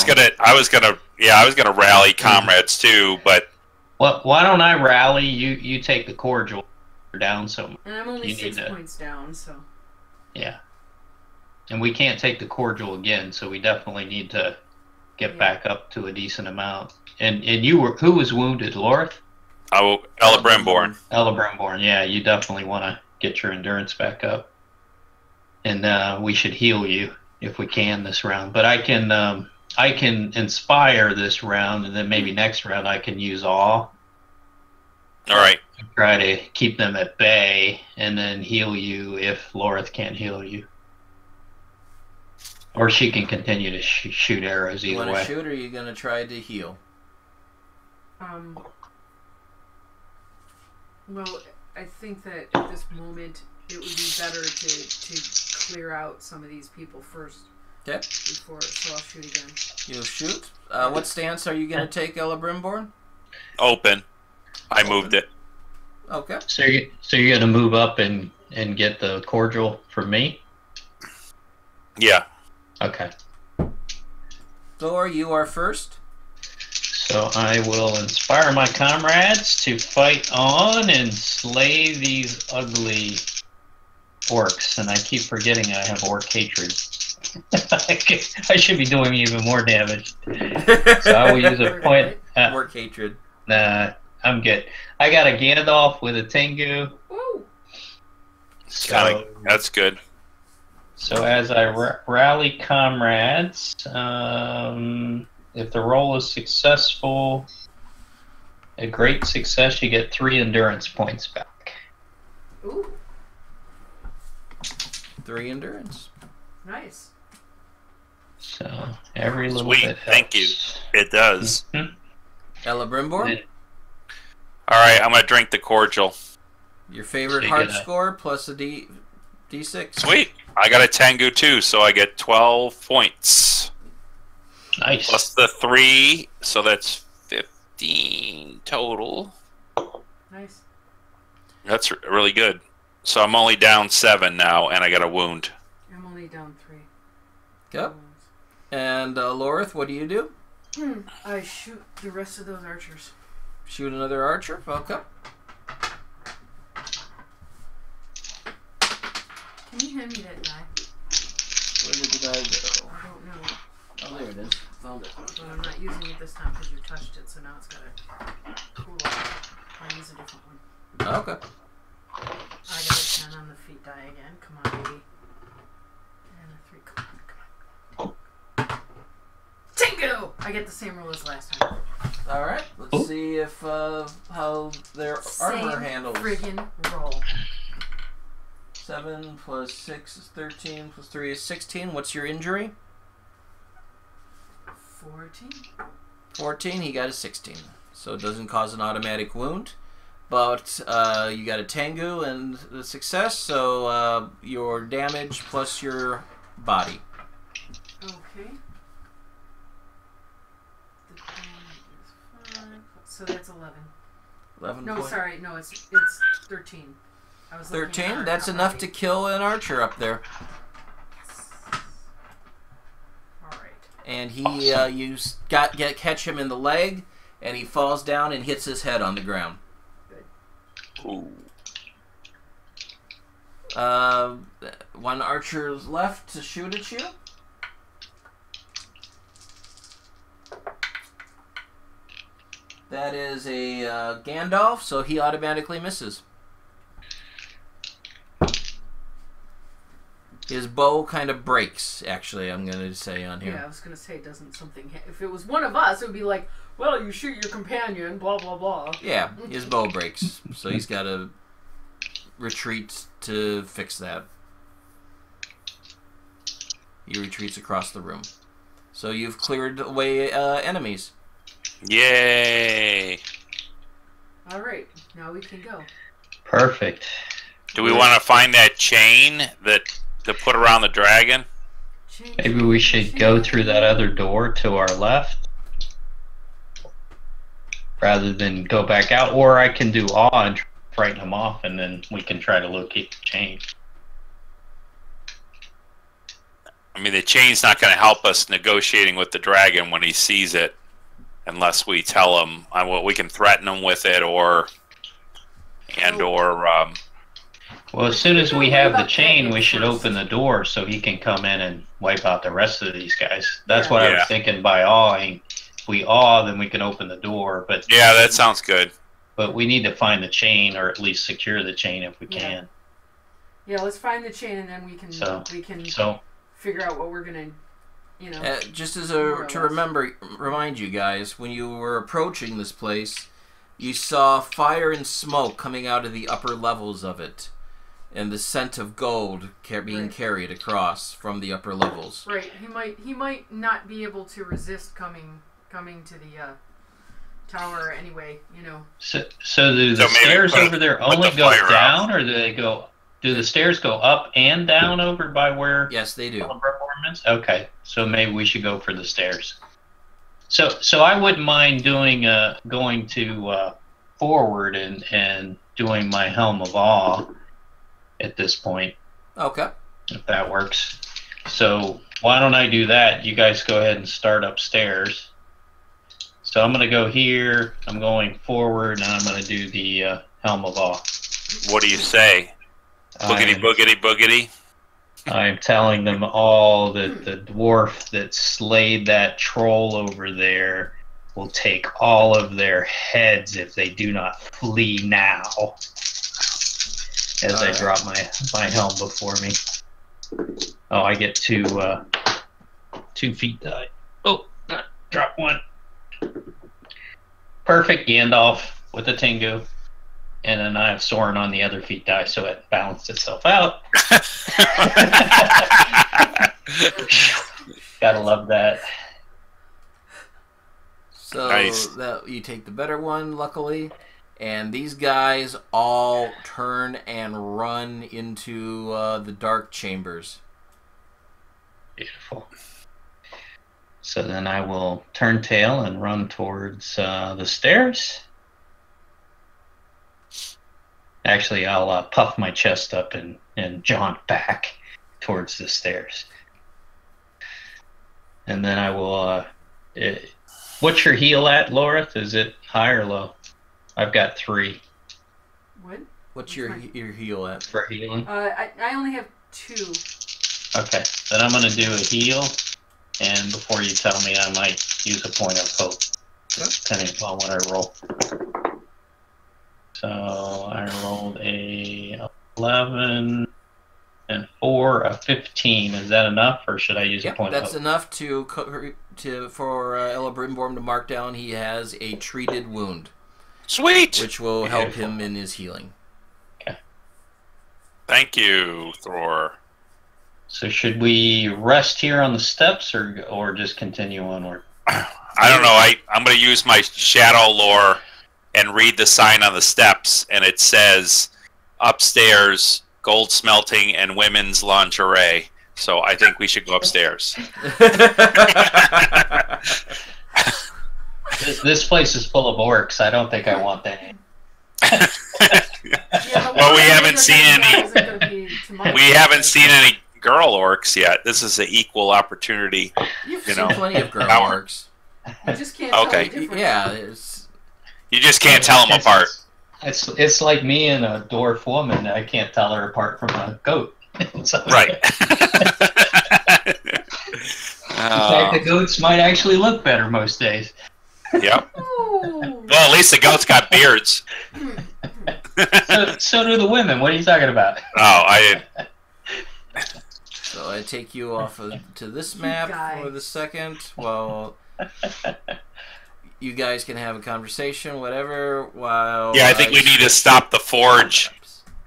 was gonna rally comrades too. But Why don't I rally you? You take the cordial. You're down so much. And I'm only You need 6 to- points down, so. Yeah. And we can't take the cordial again, so we definitely need to get Yeah. back up to a decent amount. And who was wounded, Lorith? Ella Brimborn. Ella Brimborn, yeah, you definitely want to get your endurance back up. And we should heal you if we can this round. But I can inspire this round, and then maybe next round I can use awe. All right. Try to keep them at bay, and then heal you if Lorith can't heal you. Or she can continue to shoot arrows You either want to way. shoot, or are you going to try to heal? Well, I think that at this moment it would be better to clear out some of these people first. Okay. Before, so I'll shoot again. You'll shoot. What stance are you going to take, Ella Brimborn? Open. I moved it. Okay. So you're gonna move up and get the cordial from me? Yeah. Okay. Thor, you are first. So I will inspire my comrades to fight on and slay these ugly orcs. And I keep forgetting I have orc hatred. I should be doing even more damage. So I will use a point. Orc hatred. Nah, I'm good. I got a Gandalf with a Tengu. Woo! So, That's good. so as I rally comrades, if the roll is successful, a great success, you get 3 endurance points back. Ooh, 3 endurance. nice. So every little Sweet, bit thank you. helps. It does. Mhm. Ella Brimborn, All right, I'm gonna drink the cordial. your favorite So you heart get a- score plus a D6. Sweet. I got a Tengu too, so I get 12 points. Nice. Plus the 3, so that's 15 total. Nice. That's really good. So I'm only down 7 now, and I got a wound. I'm only down 3. Yep. And Lorith, what do you do? I shoot the rest of those archers. Shoot another archer. Okay. Can you hand me that die? Where did the die go? I don't know. Oh, there it is. Found it. But I'm not using it this time because you touched it, so now it's got to cool off. I'll use a different one. Okay. I got a 10 on the feet die again. Come on, baby. And a 3. Come on. Tingo! I get the same roll as last time. All right. Let's see if how their armor Same handles. friggin' roll. 7 plus 6 is 13 plus 3 is 16. What's your injury? 14. 14. He got a 16. So it doesn't cause an automatic wound. But you got a Tengu and the success, so your damage plus your body. Okay. The damage is 5, so that's 11. 11 No, points. sorry, no, it's 13. I was looking at 13? our That's enough body. to kill an archer up there. Alright. And he, you catch him in the leg, and he falls down and hits his head on the ground. Ooh. One archer is left to shoot at you. That is a Gandalf, so he automatically misses. His bow kind of breaks, actually, I'm going to say on here. Yeah, I was going to say, doesn't something... If it was one of us, it would be like, well, you shoot your companion, blah, blah, blah. Yeah, his bow breaks, so he's got to retreat to fix that. He retreats across the room. So you've cleared away enemies. Yay! Alright, now we can go. Perfect. Do we want to find that chain to put around the dragon? Maybe we should go through that other door to our left, rather than go back out. Or I can do awe and frighten him off, and then we can try to locate the chain. I mean, the chain's not going to help us negotiating with the dragon when he sees it, unless we tell him. We can threaten him with it, or. Well, as soon as we have the chain, we should open the door so he can come in and wipe out the rest of these guys. That's what I was thinking by awing. If we awe, then we can open the door. But yeah, that sounds good. But we need to find the chain, or at least secure the chain if we can. Yeah, let's find the chain, and then we can figure out what we're gonna, just as remind you guys, when you were approaching this place, you saw fire and smoke coming out of the upper levels of it, and the scent of gold being carried across from the upper levels. Right. He might not be able to resist coming to the tower anyway. So do the stairs over there only go down, or do the stairs go up and down over by where? Yes, they do. Okay, so maybe we should go for the stairs. So I wouldn't mind going to forward and doing my Helm of Awe at this point. Okay. If that works. So why don't I do that? You guys go ahead and start upstairs. So I'm going to go here. I'm going forward, and I'm going to do the Helm of Awe. What do you say? Boogity, boogity, boogity. I'm telling them all that the dwarf that slayed that troll over there will take all of their heads if they do not flee now. As I drop my helm before me. Oh, I get 2 feet die. Oh, drop 1. Perfect, Gandalf with the Tengu. And then I have Soren on the other feet die, so it balanced itself out. Gotta love that. So nice. You take the better one, luckily, and these guys all turn and run into the dark chambers. Beautiful. So then I will turn tail and run towards the stairs. Actually, I'll puff my chest up and jaunt back towards the stairs. And then I will... what's your heal at, Laura? Is it high or low? I've got 3. What? What's your heal at? For healing? I only have 2. Okay, then I'm going to do a heal. And before you tell me, I might use a point of hope. Depending upon what I roll. So I rolled a 11 and 4, a 15. Is that enough, or should I use a point of hope? That's enough for Ella Brimborn to mark down he has a treated wound. Sweet! Which will help him in his healing. Okay. Thank you, Thor. So should we rest here on the steps, or just continue onward? I don't know. I'm going to use my shadow lore and read the sign on the steps, and it says upstairs, gold smelting and women's lingerie. So I think we should go upstairs. This place is full of orcs. I don't think I want that. Well, we haven't seen any. We haven't seen any girl orcs yet. This is an equal opportunity. You've seen plenty of girl orcs. You just can't tell the difference. Yeah, you just can't tell them apart. It's like me and a dwarf woman. I can't tell her apart from a goat. Right. In fact, the goats might actually look better most days. Yep. Well, at least the goats got beards. So do the women. What are you talking about? Oh, I didn't. So I take you off to this map for the second. Well, you guys can have a conversation, whatever. While I think we need to stop the forge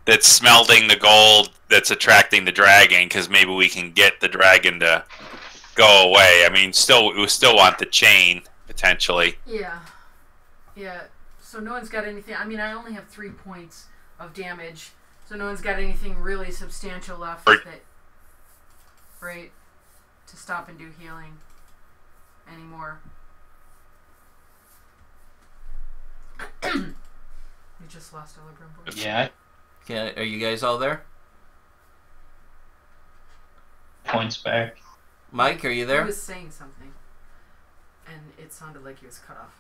that's smelting the gold that's attracting the dragon, because maybe we can get the dragon to go away. I mean, we still want the chain potentially. Yeah. So no one's got anything. I mean, I only have 3 points of damage, so no one's got anything really substantial left right, to stop and do healing anymore. You just lost a little bit. Yeah. Okay, are you guys all there? Points back. Mike, are you there? He was saying something, and it sounded like he was cut off.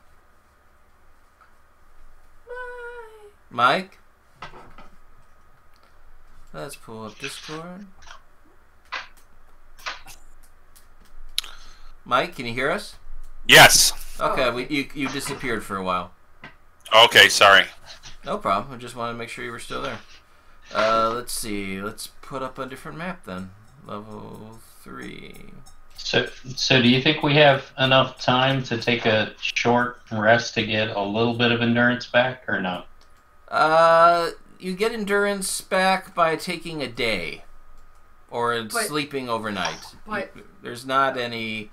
Mike? Let's pull up Discord. Mike, can you hear us? Yes. Okay, you disappeared for a while. Okay, sorry. No problem. I just wanted to make sure you were still there. Let's see. Let's put up a different map then. Level 3. So do you think we have enough time to take a short rest to get a little bit of endurance back, or no? You get endurance back by taking a day, or sleeping overnight. There's not any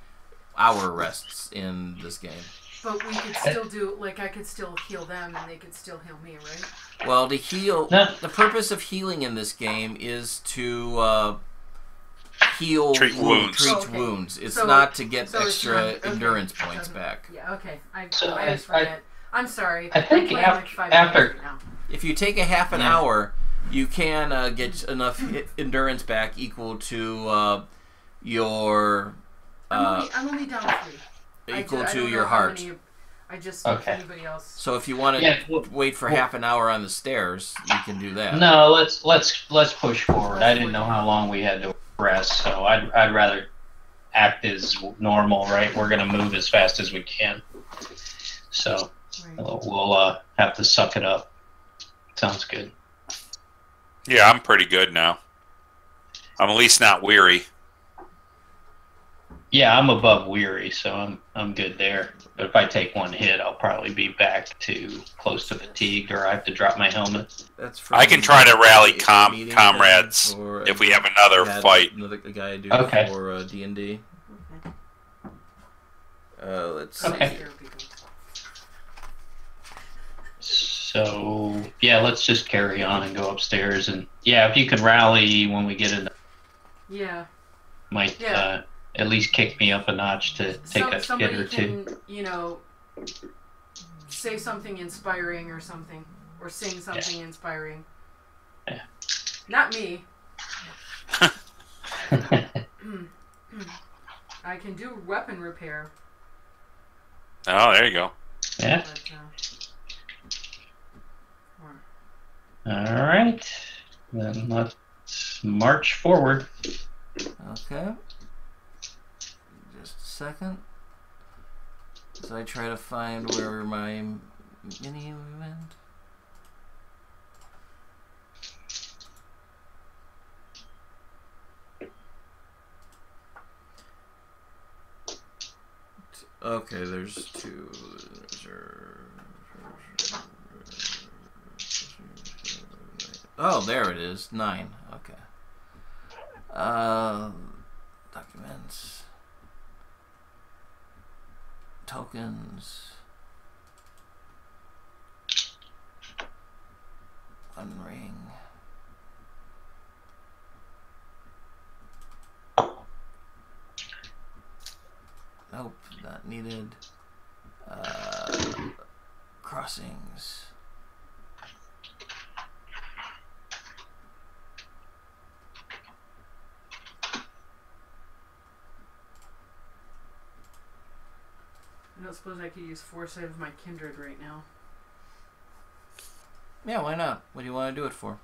hour rests in this game. But we could still do, like, I could still heal them and they could still heal me, right? Well, to heal, the purpose of healing in this game is to heal treat wounds. It's not to get extra endurance points back. Yeah, okay. I just forget. I'm sorry. I think after if you take a half an hour, you can get enough endurance back equal to your. I'm only down 3. Equal to your heart. I just anybody else. So if you want to wait for half an hour on the stairs, you can do that. No, let's push forward. I didn't know how long we had to rest, so I'd rather act as normal. Right, we're gonna move as fast as we can. So we'll have to suck it up. Sounds good. Yeah, I'm pretty good now. I'm at least not weary. Yeah, I'm above weary, so I'm good there. But if I take one hit, I'll probably be back to close to fatigued, or I have to drop my helmet. I can try to rally comrades if we have another fight. Another guy I do for D&D. Let's see. Okay. So yeah, let's just carry on and go upstairs, and if you could rally when we get in. Might at least kick me up a notch to take a hit or two. Say something inspiring or something, or sing something inspiring. Yeah. Not me. I can do weapon repair. Oh, there you go. Yeah. But, all right. Then let's march forward. Okay. Just a second. As I try to find where my mini went. Okay, there's 2. Oh, there it is. 9. Okay. Documents. Tokens. Unring. Nope, not needed. Crossings. I don't suppose I could use Foresight of my kindred right now. Yeah, why not? What do you want to do it for?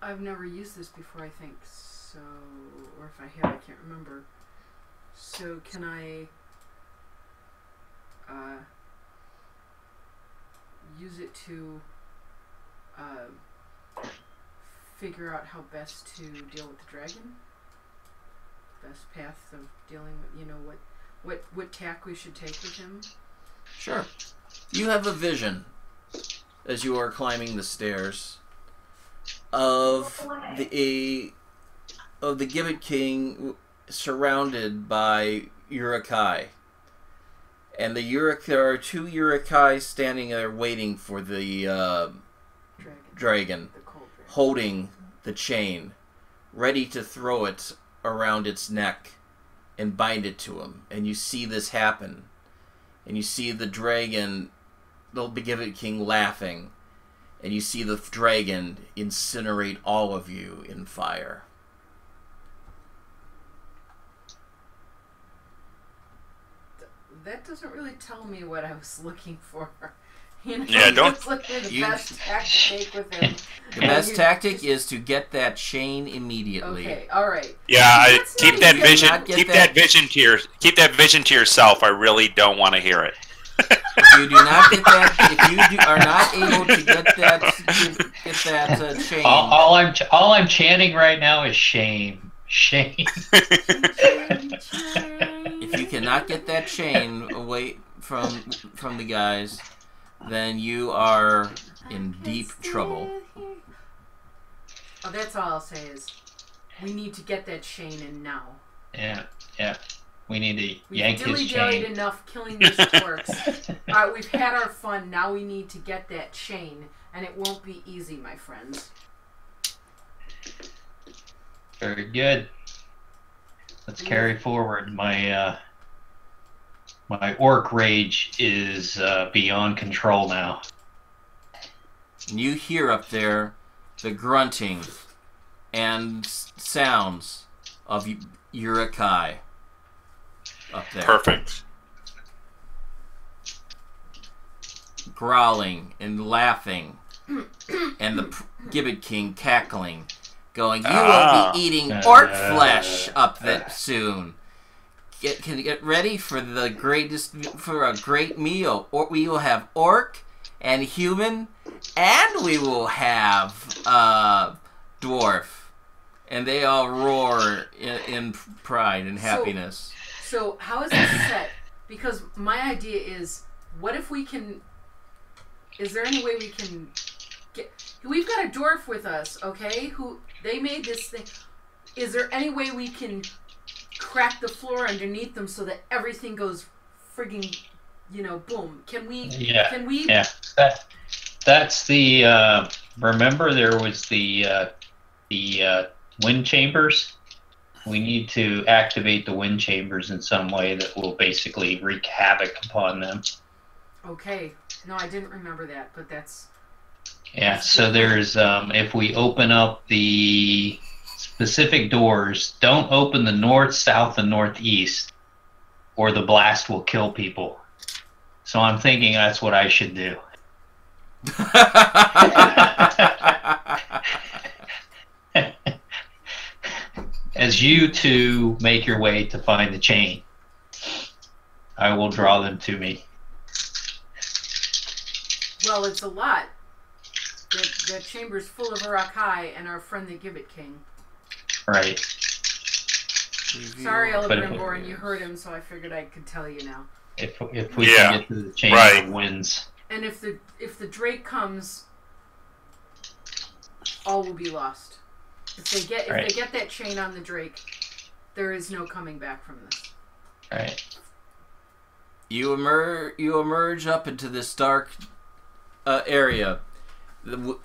I've never used this before, I think, so... Or if I have, I can't remember. So, can I... use it to... figure out how best to deal with the dragon? Best path of dealing with, you know, what tack we should take with him? Sure. You have a vision as you are climbing the stairs of the Gibbet King surrounded by Urukai. And there are 2 Urukai standing there waiting for the dragon, The cold dragon. holding the chain, ready to throw it around its neck and bind it to him. And you see this happen. And you see the dragon, the Gibbet King, laughing. And you see the dragon incinerate all of you in fire. That doesn't really tell me what I was looking for. You know, Yeah, don't- it's like the you- best tack to take with him. The best tactic is to get that chain immediately. Okay, all right. Yeah, That's keep not that even- vision. Not get Keep that- that vision to yourself. I really don't want to hear it. If you do not get that, if you are not able to get that chain, All I'm chanting right now is shame, shame. if you cannot get that chain away from the guys, then you are in deep trouble. Oh, that's all I'll say is, we need to get that chain in now. Yeah. We need to We've yank his dilly-dallied chain. enough killing these orcs. Alright, we've had our fun, now we need to get that chain, and it won't be easy, my friends. Very good. Let's carry forward. My orc rage is beyond control now. And you hear up there the grunting and sounds of Urukai up there. Perfect. Growling and laughing, and the Gibbet King cackling, going, "You will be eating orc flesh up there soon. Get ready for a great meal. Or we will have orc and human, and we will have dwarf." And they all roar in pride and happiness. So how is this set? Because my idea is, what if we can... Is there any way we can get... We've got a dwarf with us, okay? They made this thing. Is there any way we can crack the floor underneath them so that everything goes frigging, boom? Can we... Yeah. Can we... Yeah. That's the. Remember, there was the wind chambers. We need to activate the wind chambers in some way that will basically wreak havoc upon them. Okay. No, I didn't remember that, but that's... Yeah, so there's, if we open up the specific doors, don't open the north, south, and northeast, or the blast will kill people. So I'm thinking that's what I should do. As you two make your way to find the chain, I will draw them to me. Well, it's a lot. That chamber's full of Urukai and our friend the Gibbet King. Right. Sorry, Elebrimborn, you heard him, so I figured I could tell you now. If we can get to the chain right. of winds. And if the Drake comes, all will be lost. If they get that chain on the Drake, There is no coming back from this. Right. You emerge up into this dark area.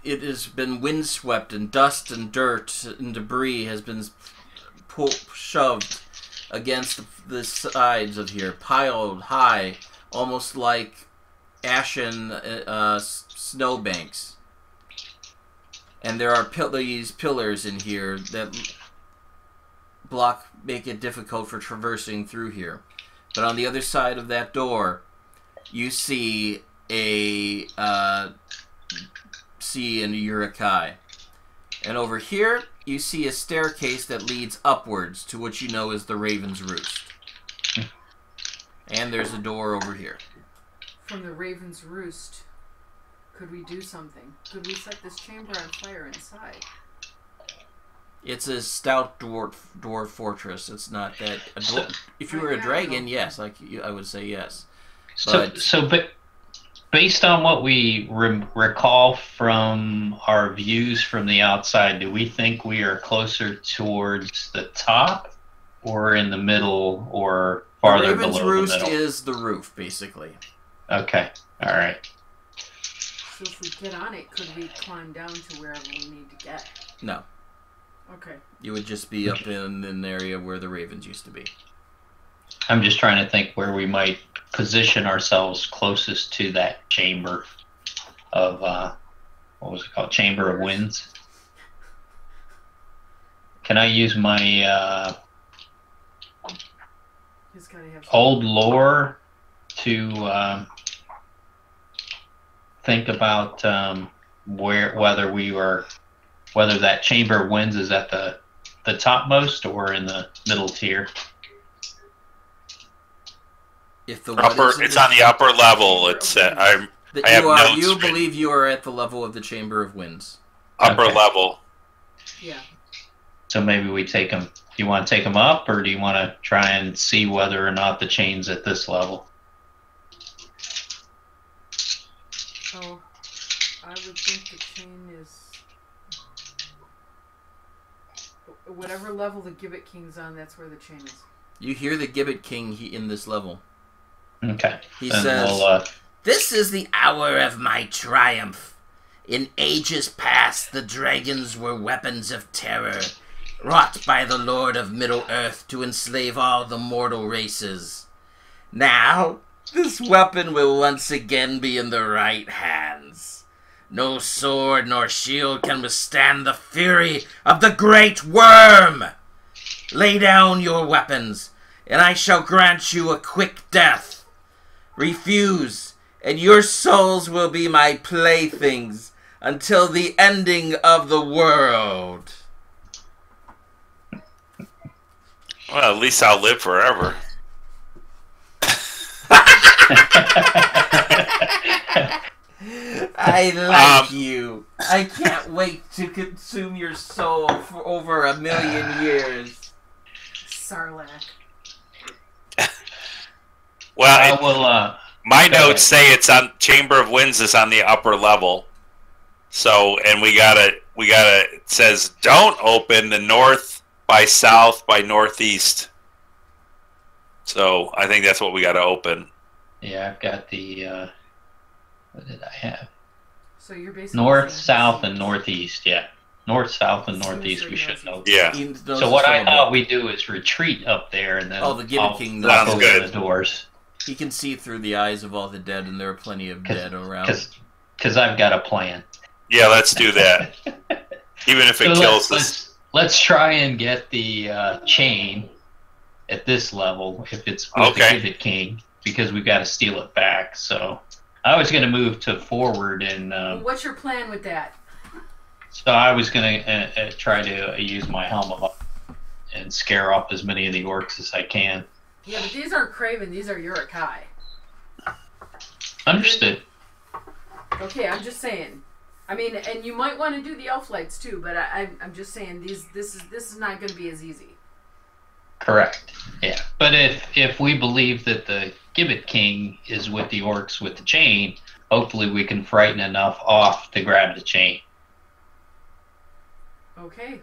It has been windswept, and dust and dirt and debris has been shoved against the sides of here, piled high, almost like ashen snowbanks. And there are these pillars in here that make it difficult for traversing through here. But on the other side of that door, you see an Urukai. And over here, you see a staircase that leads upwards to what you know is the Raven's Roost. And there's a door over here. From the Raven's Roost, could we do something? Could we set this chamber on fire inside? It's a stout dwarf fortress. It's not that... if you were a dragon, yes, I would say yes. But based on what we recall from our views from the outside, do we think we are closer towards the top or in the middle or farther below the middle? The Raven's Roost is the roof, basically. Okay, all right. So if we get on it, could we climb down to wherever we need to get? No. Okay. You would just be up in an area where the ravens used to be. I'm just trying to think where we might position ourselves closest to that chamber of, what was it called? Chamber of Winds. Can I use my old lore to think about whether that Chamber of Winds is at the topmost or in the middle tier? If the it's on the upper level. It's you believe you are at the level of the Chamber of Winds. Upper level. Yeah. So maybe we take them. Do you want to take them up, or do you want to try and see whether or not the chain's at this level? Oh, I would think the chain is whatever level the Gibbet King's on. That's where the chain is. You hear the Gibbet King in this level. Okay. He says, "This is the hour of my triumph. In ages past, the dragons were weapons of terror, wrought by the Lord of Middle-earth to enslave all the mortal races. Now, this weapon will once again be in the right hands. No sword nor shield can withstand the fury of the great worm. Lay down your weapons, and I shall grant you a quick death. Refuse, and your souls will be my playthings until the ending of the world." Well, at least I'll live forever. I like you. I can't wait to consume your soul for over 1,000,000 years. Sarlacc. Well, my notes say it's on Chamber of Winds is on the upper level. So, and we gotta. It says don't open the north by south by northeast. So I think that's what we gotta open. Yeah, I've got the. What did I have? So you're basically north, south, and northeast. Yeah, north, south, and northeast. We should know. Yeah. So what I thought we do is retreat up there, and then the Gibbet King sounds good. The doors. He can see through the eyes of all the dead, and there are plenty of dead around. Because I've got a plan. Yeah, let's do that. Even if it kills us. Let's try and get the chain at this level, if it's with the Gibbet King, because we've got to steal it back. So I was going to move forward and... what's your plan with that? So I was going to try to use my helm and scare off as many of the orcs as I can. Yeah, but these aren't Craven, these are Urukai. Understood. Okay, I'm just saying. I mean, and you might want to do the elf lights too, but I'm just saying this is not going to be as easy. Correct. Yeah, but if we believe that the Gibbet King is with the orcs with the chain, hopefully we can frighten enough off to grab the chain. Okay,